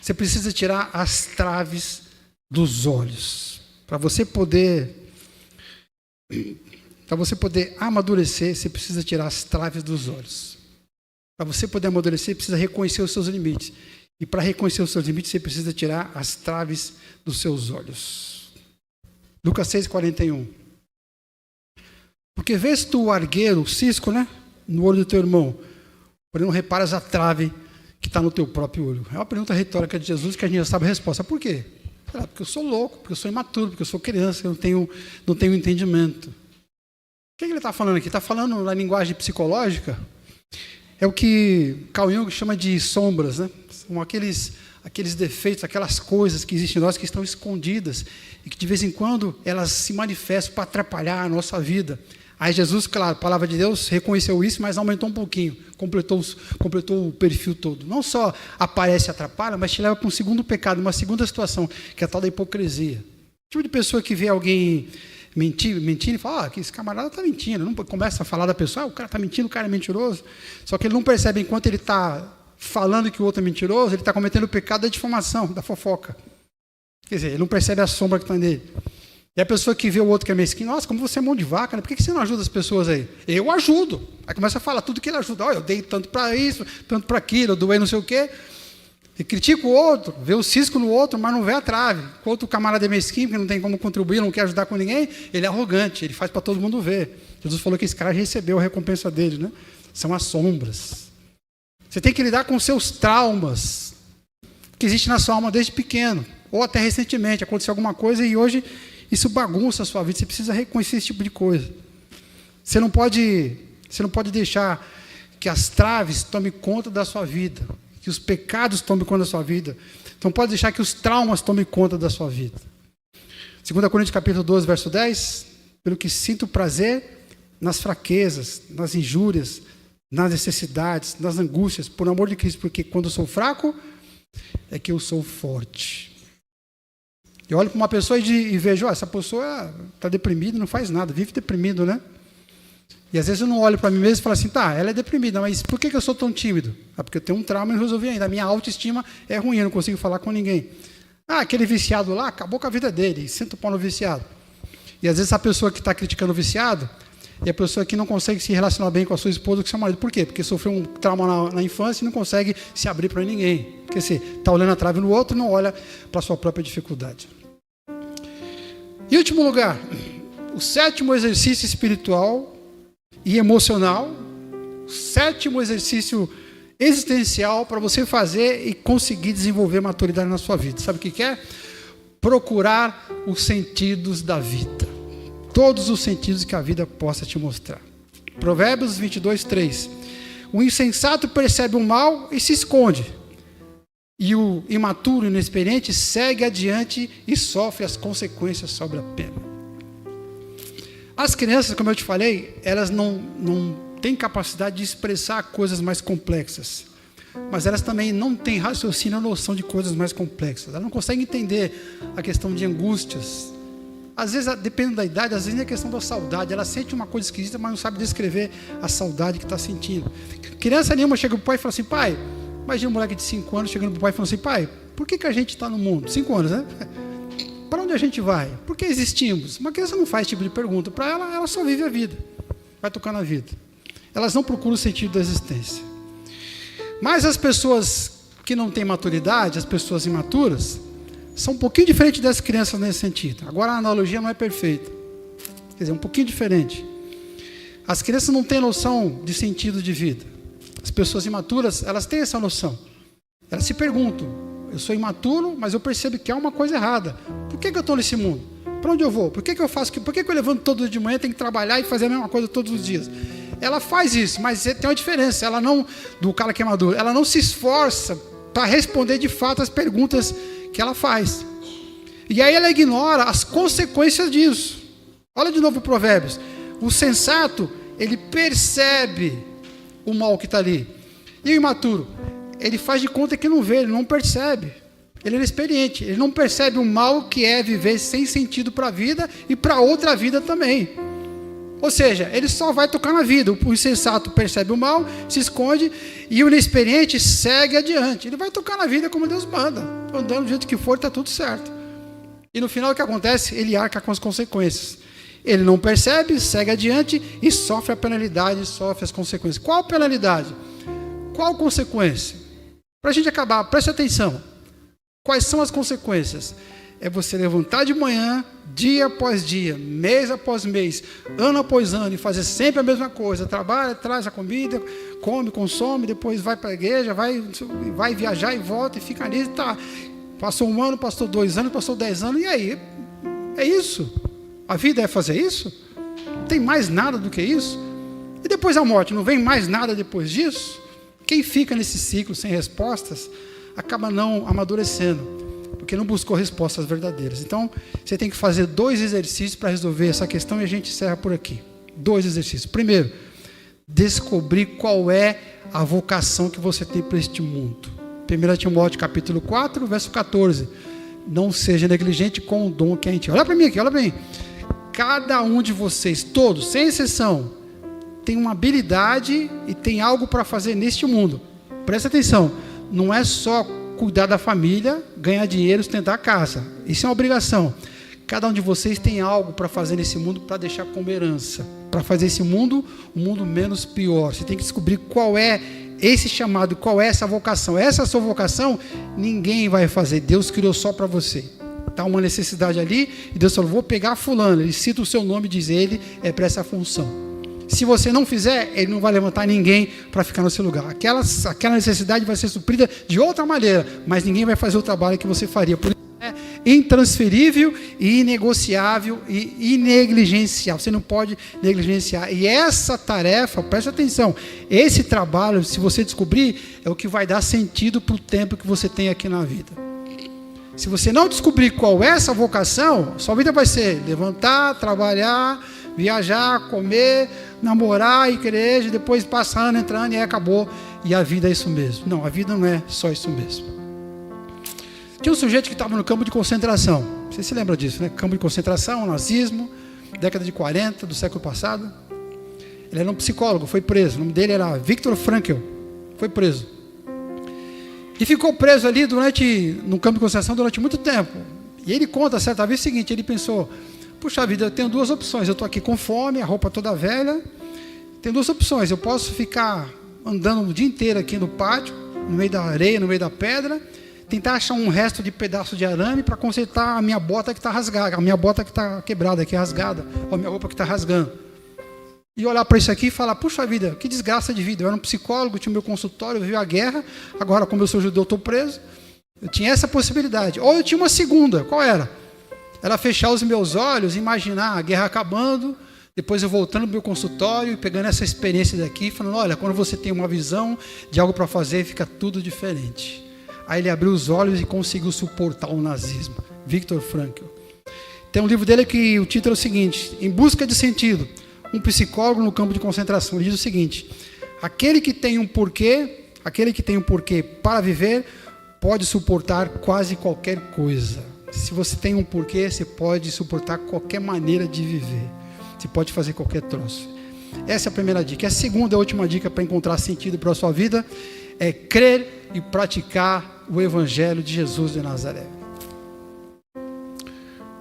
você precisa tirar as traves dos olhos. Para você poder amadurecer, você precisa tirar as traves dos olhos. Para você poder amadurecer, precisa reconhecer os seus limites. E para reconhecer os seus limites, você precisa tirar as traves dos seus olhos. Lucas 6,41. Porque vês tu o argueiro, o cisco, né? No olho do teu irmão, porém não reparas a trave que está no teu próprio olho. É uma pergunta retórica de Jesus que a gente já sabe a resposta. Por quê? Porque eu sou louco, porque eu sou imaturo, porque eu sou criança, eu não tenho entendimento. O que ele está falando aqui? Está falando na linguagem psicológica? É o que Carl Jung chama de sombras, né? São aqueles defeitos, aquelas coisas que existem em nós que estão escondidas e que de vez em quando elas se manifestam para atrapalhar a nossa vida. Aí Jesus, claro, a palavra de Deus reconheceu isso, mas aumentou um pouquinho, completou o perfil todo. Não só aparece e atrapalha, mas te leva para um segundo pecado, uma segunda situação, que é a tal da hipocrisia. O tipo de pessoa que vê alguém mentindo e fala, que esse camarada está mentindo. Não começa a falar da pessoa, o cara está mentindo, o cara é mentiroso. Só que ele não percebe, enquanto ele está falando que o outro é mentiroso, ele está cometendo o pecado da difamação, da fofoca. Quer dizer, ele não percebe a sombra que está nele. E a pessoa que vê o outro que é mesquinho, nossa, como você é mão de vaca, né? Por que você não ajuda as pessoas aí? Eu ajudo. Aí começa a falar tudo que ele ajuda. Olha, eu dei tanto para isso, tanto para aquilo, eu doei não sei o quê. E critica o outro, vê o cisco no outro, mas não vê a trave. Enquanto o camarada é mesquinho, que não tem como contribuir, não quer ajudar com ninguém, ele é arrogante, ele faz para todo mundo ver. Jesus falou que esse cara recebeu a recompensa dele, né? São as sombras. Você tem que lidar com os seus traumas que existem na sua alma desde pequeno, ou até recentemente, aconteceu alguma coisa e hoje isso bagunça a sua vida, você precisa reconhecer esse tipo de coisa. Você não pode deixar que as traves tomem conta da sua vida, que os pecados tomem conta da sua vida. Não pode deixar que os traumas tomem conta da sua vida. 2 Coríntios capítulo 12, verso 10, pelo que sinto prazer nas fraquezas, nas injúrias, nas necessidades, nas angústias, por amor de Cristo, porque quando eu sou fraco, é que eu sou forte. Eu olho para uma pessoa e vejo, essa pessoa está deprimida, não faz nada, vive deprimido, né? E às vezes eu não olho para mim mesmo e falo assim, tá, ela é deprimida, mas por que eu sou tão tímido? Porque eu tenho um trauma e não resolvi ainda. A minha autoestima é ruim, eu não consigo falar com ninguém. Aquele viciado lá, acabou com a vida dele, senta o pau no viciado. E às vezes a pessoa que está criticando o viciado é a pessoa que não consegue se relacionar bem com a sua esposa ou com o seu marido. Por quê? Porque sofreu um trauma na infância e não consegue se abrir para ninguém. Porque você está olhando a trave no outro e não olha para a sua própria dificuldade. Em último lugar, o sétimo exercício espiritual e emocional, o sétimo exercício existencial para você fazer e conseguir desenvolver maturidade na sua vida. Sabe o que é? Procurar os sentidos da vida. Todos os sentidos que a vida possa te mostrar. Provérbios 22, 3. O insensato percebe o mal e se esconde. E o imaturo e inexperiente segue adiante e sofre as consequências sobre a pena. As crianças, como eu te falei, elas não têm capacidade de expressar coisas mais complexas. Mas elas também não têm raciocínio, noção de coisas mais complexas. Elas não conseguem entender a questão de angústias. Às vezes, dependendo da idade, às vezes é a questão da saudade. Ela sente uma coisa esquisita, mas não sabe descrever a saudade que está sentindo. Criança nenhuma chega para o pai e fala assim, pai, imagina um moleque de 5 anos chegando para o pai e falando assim, pai, por que a gente está no mundo? 5 anos, né? Para onde a gente vai? Por que existimos? Uma criança não faz esse tipo de pergunta. Para ela só vive a vida. Vai tocar na vida. Elas não procuram o sentido da existência. Mas as pessoas que não têm maturidade, as pessoas imaturas, são um pouquinho diferentes das crianças nesse sentido. Agora a analogia não é perfeita. Quer dizer, um pouquinho diferente. As crianças não têm noção de sentido de vida. As pessoas imaturas, elas têm essa noção. Elas se perguntam, eu sou imaturo, mas eu percebo que há uma coisa errada. Por que eu estou nesse mundo? Para onde eu vou? Por que eu faço? Por que eu levanto todo dia de manhã, tenho que trabalhar e fazer a mesma coisa todos os dias? Ela faz isso, mas tem uma diferença. Ela não, do cara que é maduro, ela não se esforça para responder de fato as perguntas que ela faz. E aí ela ignora as consequências disso. Olha de novo o Provérbios. O sensato, ele percebe o mal que está ali. E o imaturo, ele faz de conta que não vê, ele não percebe. Ele é inexperiente, ele não percebe o mal que é viver sem sentido para a vida e para outra vida também. Ou seja, ele só vai tocar na vida. O insensato percebe o mal, se esconde, e o inexperiente segue adiante. Ele vai tocar na vida como Deus manda. Andando do jeito que for, está tudo certo. E no final o que acontece? Ele arca com as consequências. Ele não percebe, segue adiante e sofre a penalidade, sofre as consequências. Qual penalidade? Qual consequência? Para a gente acabar, preste atenção. Quais são as consequências? É você levantar de manhã, dia após dia, mês após mês, ano após ano, e fazer sempre a mesma coisa. Trabalha, traz a comida, come, consome, depois vai para a igreja, vai viajar e volta, e fica nisso, tá. Passou 1 ano, passou 2 anos, passou 10 anos, e aí? É isso? A vida é fazer isso? Não tem mais nada do que isso? E depois da morte, não vem mais nada depois disso? Quem fica nesse ciclo sem respostas, acaba não amadurecendo, porque não buscou respostas verdadeiras. Então, você tem que fazer 2 exercícios para resolver essa questão e a gente encerra por aqui. 2 exercícios. Primeiro, descobrir qual é a vocação que você tem para este mundo. 1 Timóteo capítulo 4, verso 14. Não seja negligente com o dom que a gente... Olha para mim aqui, olha para mim. Cada um de vocês, todos, sem exceção, tem uma habilidade e tem algo para fazer neste mundo. Presta atenção. Não é só cuidar da família, ganhar dinheiro, sustentar a casa. Isso é uma obrigação. Cada um de vocês tem algo para fazer nesse mundo para deixar como herança, para fazer esse mundo um mundo menos pior. Você tem que descobrir qual é esse chamado, qual é essa vocação. Essa sua vocação, ninguém vai fazer. Deus criou só para você. Está uma necessidade ali, e Deus falou, vou pegar fulano. Ele cita o seu nome e diz, ele é para essa função. Se você não fizer, ele não vai levantar ninguém para ficar no seu lugar. Aquela necessidade vai ser suprida de outra maneira, mas ninguém vai fazer o trabalho que você faria. Por isso é intransferível, inegociável e inegligenciável. Você não pode negligenciar. E essa tarefa, preste atenção, esse trabalho, se você descobrir, é o que vai dar sentido para o tempo que você tem aqui na vida. Se você não descobrir qual é essa vocação, sua vida vai ser levantar, trabalhar, viajar, comer, namorar, igreja, depois passar ano, entrando e aí acabou. E a vida é isso mesmo. Não, a vida não é só isso mesmo. Tinha um sujeito que estava no campo de concentração. Você se lembra disso, né? Campo de concentração, nazismo, década de 40 do século passado. Ele era um psicólogo, foi preso. O nome dele era Viktor Frankl. Foi preso. E ficou preso ali no campo de concentração durante muito tempo. E ele conta certa vez o seguinte, ele pensou, puxa vida, eu tenho duas opções. Eu estou aqui com fome, a roupa toda velha. Tem duas opções. Eu posso ficar andando o dia inteiro aqui no pátio, no meio da areia, no meio da pedra, tentar achar um resto de pedaço de arame para consertar a minha bota que está rasgada, a minha bota que está quebrada, que é rasgada, ou a minha roupa que está rasgando. E olhar para isso aqui e falar, puxa vida, que desgraça de vida. Eu era um psicólogo, tinha meu consultório, vivi a guerra, agora como eu sou judeu, estou preso. Eu tinha essa possibilidade. Ou eu tinha uma segunda, qual era? Era fechar os meus olhos, imaginar a guerra acabando, depois eu voltando para o meu consultório e pegando essa experiência daqui, falando, olha, quando você tem uma visão de algo para fazer, fica tudo diferente. Aí ele abriu os olhos e conseguiu suportar o nazismo. Viktor Frankl. Tem um livro dele que o título é o seguinte, Em Busca de Sentido, um psicólogo no campo de concentração. Ele diz o seguinte, aquele que tem um porquê para viver, pode suportar quase qualquer coisa. Se você tem um porquê, você pode suportar qualquer maneira de viver. Você pode fazer qualquer troço. Essa é a primeira dica. A segunda e a última dica para encontrar sentido para a sua vida é crer e praticar o Evangelho de Jesus de Nazaré.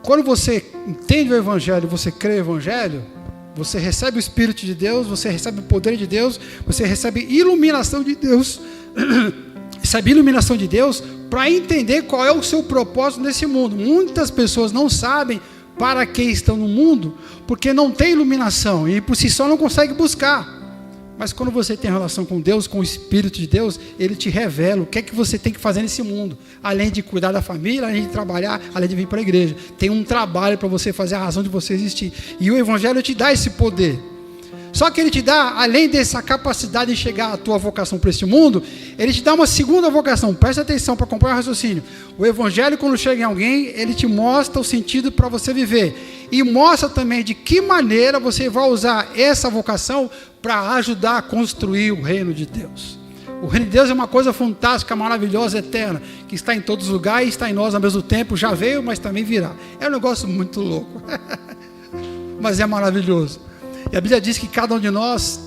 Quando você entende o Evangelho, você crê no Evangelho, você recebe o Espírito de Deus, você recebe o poder de Deus, você recebe iluminação de Deus, recebe iluminação de Deus para entender qual é o seu propósito nesse mundo. Muitas pessoas não sabem para que estão no mundo, porque não tem iluminação e por si só não consegue buscar. Mas quando você tem relação com Deus, com o Espírito de Deus, Ele te revela o que é que você tem que fazer nesse mundo, além de cuidar da família, além de trabalhar, além de vir para a igreja. Tem um trabalho para você fazer, a razão de você existir. E o Evangelho te dá esse poder. Só que Ele te dá, além dessa capacidade de chegar à tua vocação para este mundo, Ele te dá uma segunda vocação. Presta atenção para acompanhar o raciocínio. O Evangelho, quando chega em alguém, ele te mostra o sentido para você viver. E mostra também de que maneira você vai usar essa vocação para ajudar a construir o reino de Deus. O reino de Deus é uma coisa fantástica, maravilhosa, eterna, que está em todos os lugares e está em nós ao mesmo tempo. Já veio, mas também virá. É um negócio muito louco. Mas é maravilhoso. E a Bíblia diz que cada um de nós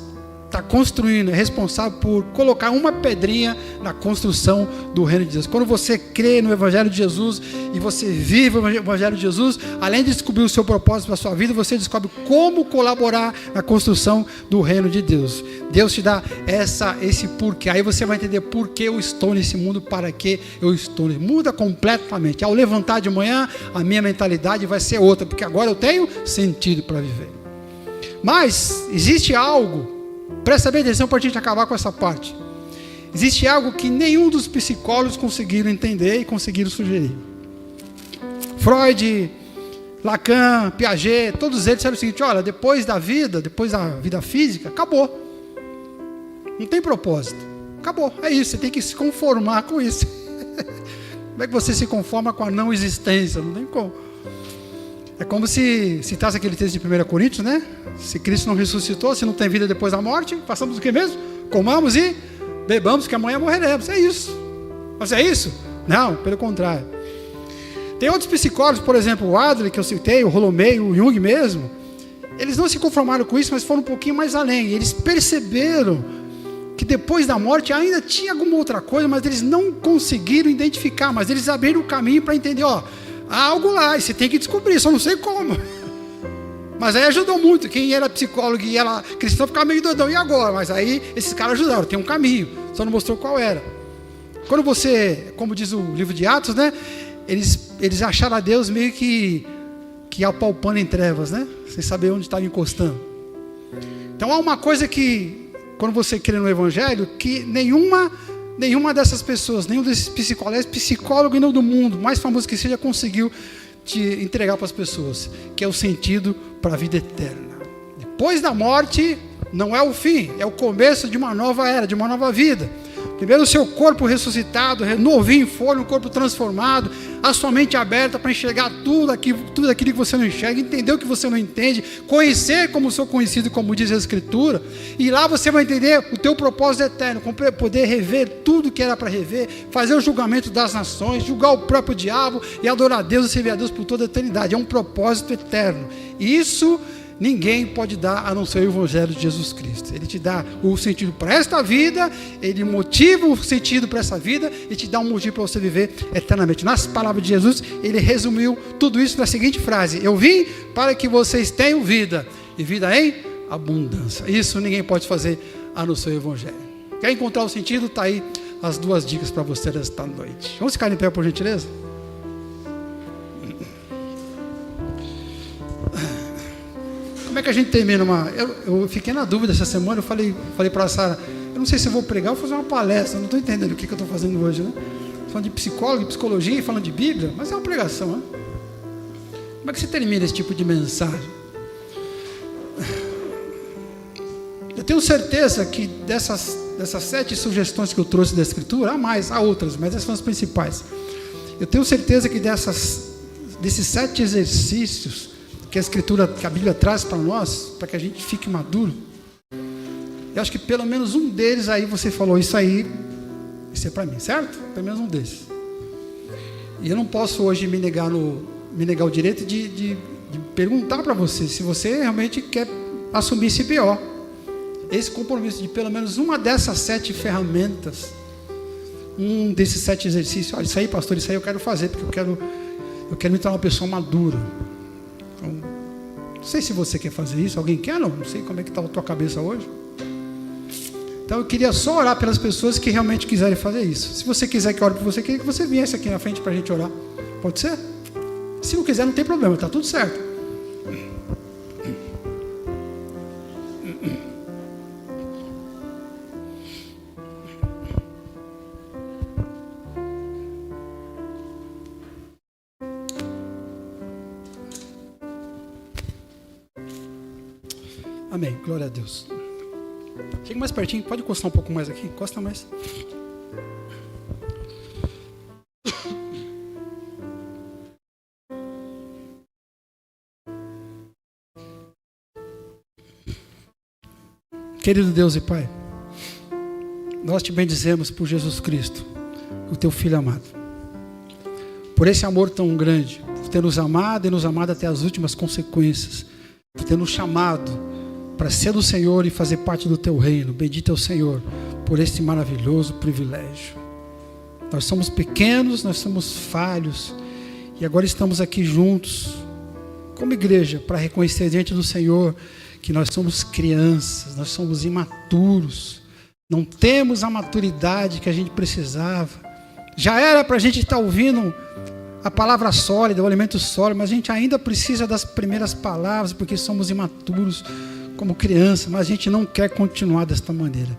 está construindo, é responsável por colocar uma pedrinha na construção do reino de Deus. Quando você crê no Evangelho de Jesus e você vive o Evangelho de Jesus, além de descobrir o seu propósito para a sua vida, você descobre como colaborar na construção do reino de Deus. Deus te dá esse porquê. Aí você vai entender por que eu estou nesse mundo, para que eu estou nesse mundo. Muda completamente. Ao levantar de manhã, a minha mentalidade vai ser outra, porque agora eu tenho sentido para viver. Mas existe algo, presta bem atenção para a gente acabar com essa parte. Existe algo que nenhum dos psicólogos conseguiram entender e conseguiram sugerir. Freud, Lacan, Piaget, todos eles disseram o seguinte, olha, depois da vida física, acabou. Não tem propósito. Acabou, é isso, você tem que se conformar com isso. Como é que você se conforma com a não existência? Não tem como. É como se citasse aquele texto de 1 Coríntios, né? Se Cristo não ressuscitou, se não tem vida depois da morte, façamos o que mesmo? Comamos e bebamos, que amanhã morreremos. É isso. Mas é isso? Não, pelo contrário. Tem outros psicólogos, por exemplo, o Adler, que eu citei, o Rolomei, o Jung mesmo. Eles não se conformaram com isso, mas foram um pouquinho mais além. Eles perceberam que depois da morte ainda tinha alguma outra coisa, mas eles não conseguiram identificar, mas eles abriram o caminho para entender, ó, há algo lá, e você tem que descobrir, só não sei como. Mas aí ajudou muito. Quem era psicólogo e era cristão ficava meio doidão. E agora? Mas aí esses caras ajudaram, tem um caminho, só não mostrou qual era. Quando você, como diz o livro de Atos, né? Eles acharam a Deus meio que apalpando em trevas, né? Sem saber onde estava encostando. Então há uma coisa que, quando você crê no Evangelho, que nenhuma dessas pessoas, nenhum desses psicólogo e não do mundo, mais famoso que seja, conseguiu te entregar para as pessoas, que é o sentido para a vida eterna. Depois da morte, não é o fim, é o começo de uma nova era, de uma nova vida. Primeiro o seu corpo ressuscitado, novinho, folha, um corpo transformado. a sua mente aberta para enxergar tudo aquilo que você não enxerga, entender o que você não entende, conhecer como sou conhecido, como diz a Escritura, e lá você vai entender o teu propósito eterno, poder rever tudo que era para rever, fazer o julgamento das nações, julgar o próprio diabo e adorar a Deus e servir a Deus por toda a eternidade. É um propósito eterno. E isso ninguém pode dar a não ser o Evangelho de Jesus Cristo. Ele te dá o sentido para esta vida, ele motiva o sentido para essa vida e te dá um motivo para você viver eternamente. Nas palavras de Jesus, ele resumiu tudo isso na seguinte frase: eu vim para que vocês tenham vida, e vida em abundância. Isso ninguém pode fazer a não ser o Evangelho. Quer encontrar o sentido? Está aí as 2 dicas para você esta noite. Vamos ficar em pé, por gentileza? Como é que a gente termina eu fiquei na dúvida essa semana, eu falei para a Sara, eu não sei se eu vou pregar ou fazer uma palestra, eu não estou entendendo o que eu estou fazendo hoje, né? Falando de psicólogo, de psicologia e falando de Bíblia, mas é uma pregação, né? Como é que você termina esse tipo de mensagem? Eu tenho certeza que dessas 7 sugestões que eu trouxe da Escritura, há outras, mas essas são as principais. Eu tenho certeza que desses 7 exercícios que a Escritura, que a Bíblia traz para nós, para que a gente fique maduro, eu acho que pelo menos um deles aí você falou, isso é para mim, certo? Pelo menos um desses. E eu não posso hoje me negar o direito de perguntar para você se você realmente quer assumir esse BO, esse compromisso de pelo menos uma dessas 7 ferramentas, um desses 7 exercícios. Olha, isso aí, pastor, isso aí eu quero fazer, porque eu quero me tornar uma pessoa madura. Então, não sei se você quer fazer isso, alguém quer? Não sei como é que está a tua cabeça hoje. Então eu queria só orar pelas pessoas que realmente quiserem fazer isso. Se você quiser que eu ore por você, queria que você viesse aqui na frente para a gente orar. Pode ser? Se não quiser, não tem problema, está tudo certo. Amém, glória a Deus. Chega mais pertinho, pode encostar um pouco mais aqui, encosta mais. Querido Deus e Pai, nós te bendizemos por Jesus Cristo, o teu Filho amado, por esse amor tão grande, por ter nos amado e nos amado até as últimas consequências, por ter nos chamado para ser do Senhor e fazer parte do teu reino. Bendito é o Senhor por este maravilhoso privilégio. Nós somos pequenos, nós somos falhos, e agora estamos aqui juntos, como igreja, para reconhecer diante do Senhor que nós somos crianças, nós somos imaturos, não temos a maturidade que a gente precisava. Já era para a gente estar ouvindo a palavra sólida, o alimento sólido, mas a gente ainda precisa das primeiras palavras, porque somos imaturos como criança, mas a gente não quer continuar desta maneira.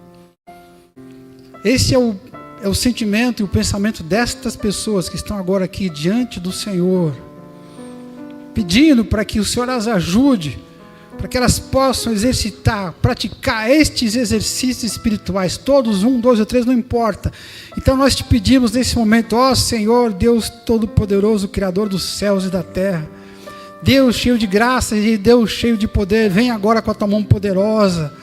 Esse é o sentimento e o pensamento destas pessoas que estão agora aqui diante do Senhor, pedindo para que o Senhor as ajude, para que elas possam exercitar, praticar estes exercícios espirituais, todos, 1, 2 ou 3, não importa. Então nós te pedimos nesse momento, ó Senhor, Deus Todo-Poderoso, Criador dos céus e da terra, Deus cheio de graça e Deus cheio de poder, vem agora com a tua mão poderosa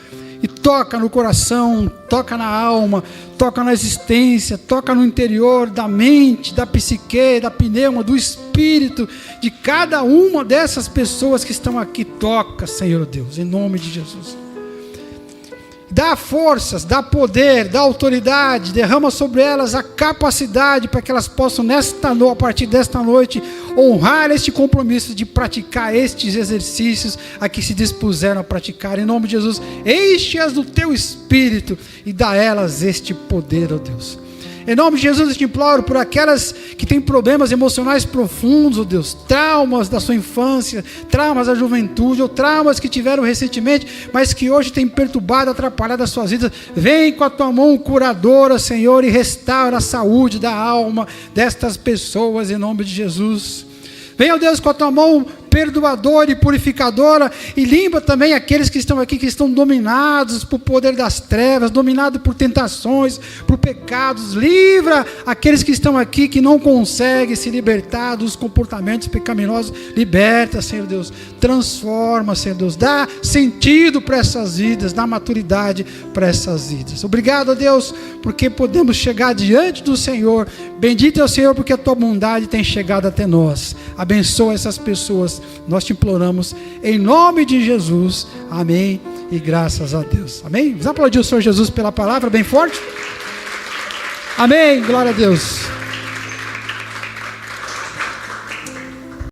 e toca no coração, toca na alma, toca na existência, toca no interior da mente, da psique, da pneuma, do espírito de cada uma dessas pessoas que estão aqui. Toca, Senhor Deus, em nome de Jesus. Dá forças, dá poder, dá autoridade, derrama sobre elas a capacidade para que elas possam, a partir desta noite, honrar este compromisso de praticar estes exercícios a que se dispuseram a praticar. Em nome de Jesus, enche-as do teu Espírito e dá a elas este poder, ó Deus. Em nome de Jesus, eu te imploro por aquelas que têm problemas emocionais profundos, ó Deus, traumas da sua infância, traumas da juventude, ou traumas que tiveram recentemente, mas que hoje têm perturbado, atrapalhado as suas vidas. Vem com a tua mão curadora, Senhor, e restaura a saúde da alma destas pessoas, em nome de Jesus. Venha, ó Deus, com a tua mão perdoadora e purificadora, e limpa também aqueles que estão aqui, que estão dominados por poder das trevas, dominados por tentações, por pecados. Livra aqueles que estão aqui, que não conseguem se libertar dos comportamentos pecaminosos. Liberta, Senhor Deus. Transforma, Senhor Deus. Dá sentido para essas vidas, dá maturidade para essas vidas. Obrigado, Deus, porque podemos chegar diante do Senhor. Bendito é o Senhor, porque a tua bondade tem chegado até nós. Abençoa essas pessoas, nós te imploramos em nome de Jesus. Amém e graças a Deus. Amém? Vamos aplaudir o Senhor Jesus pela palavra bem forte? Amém, glória a Deus.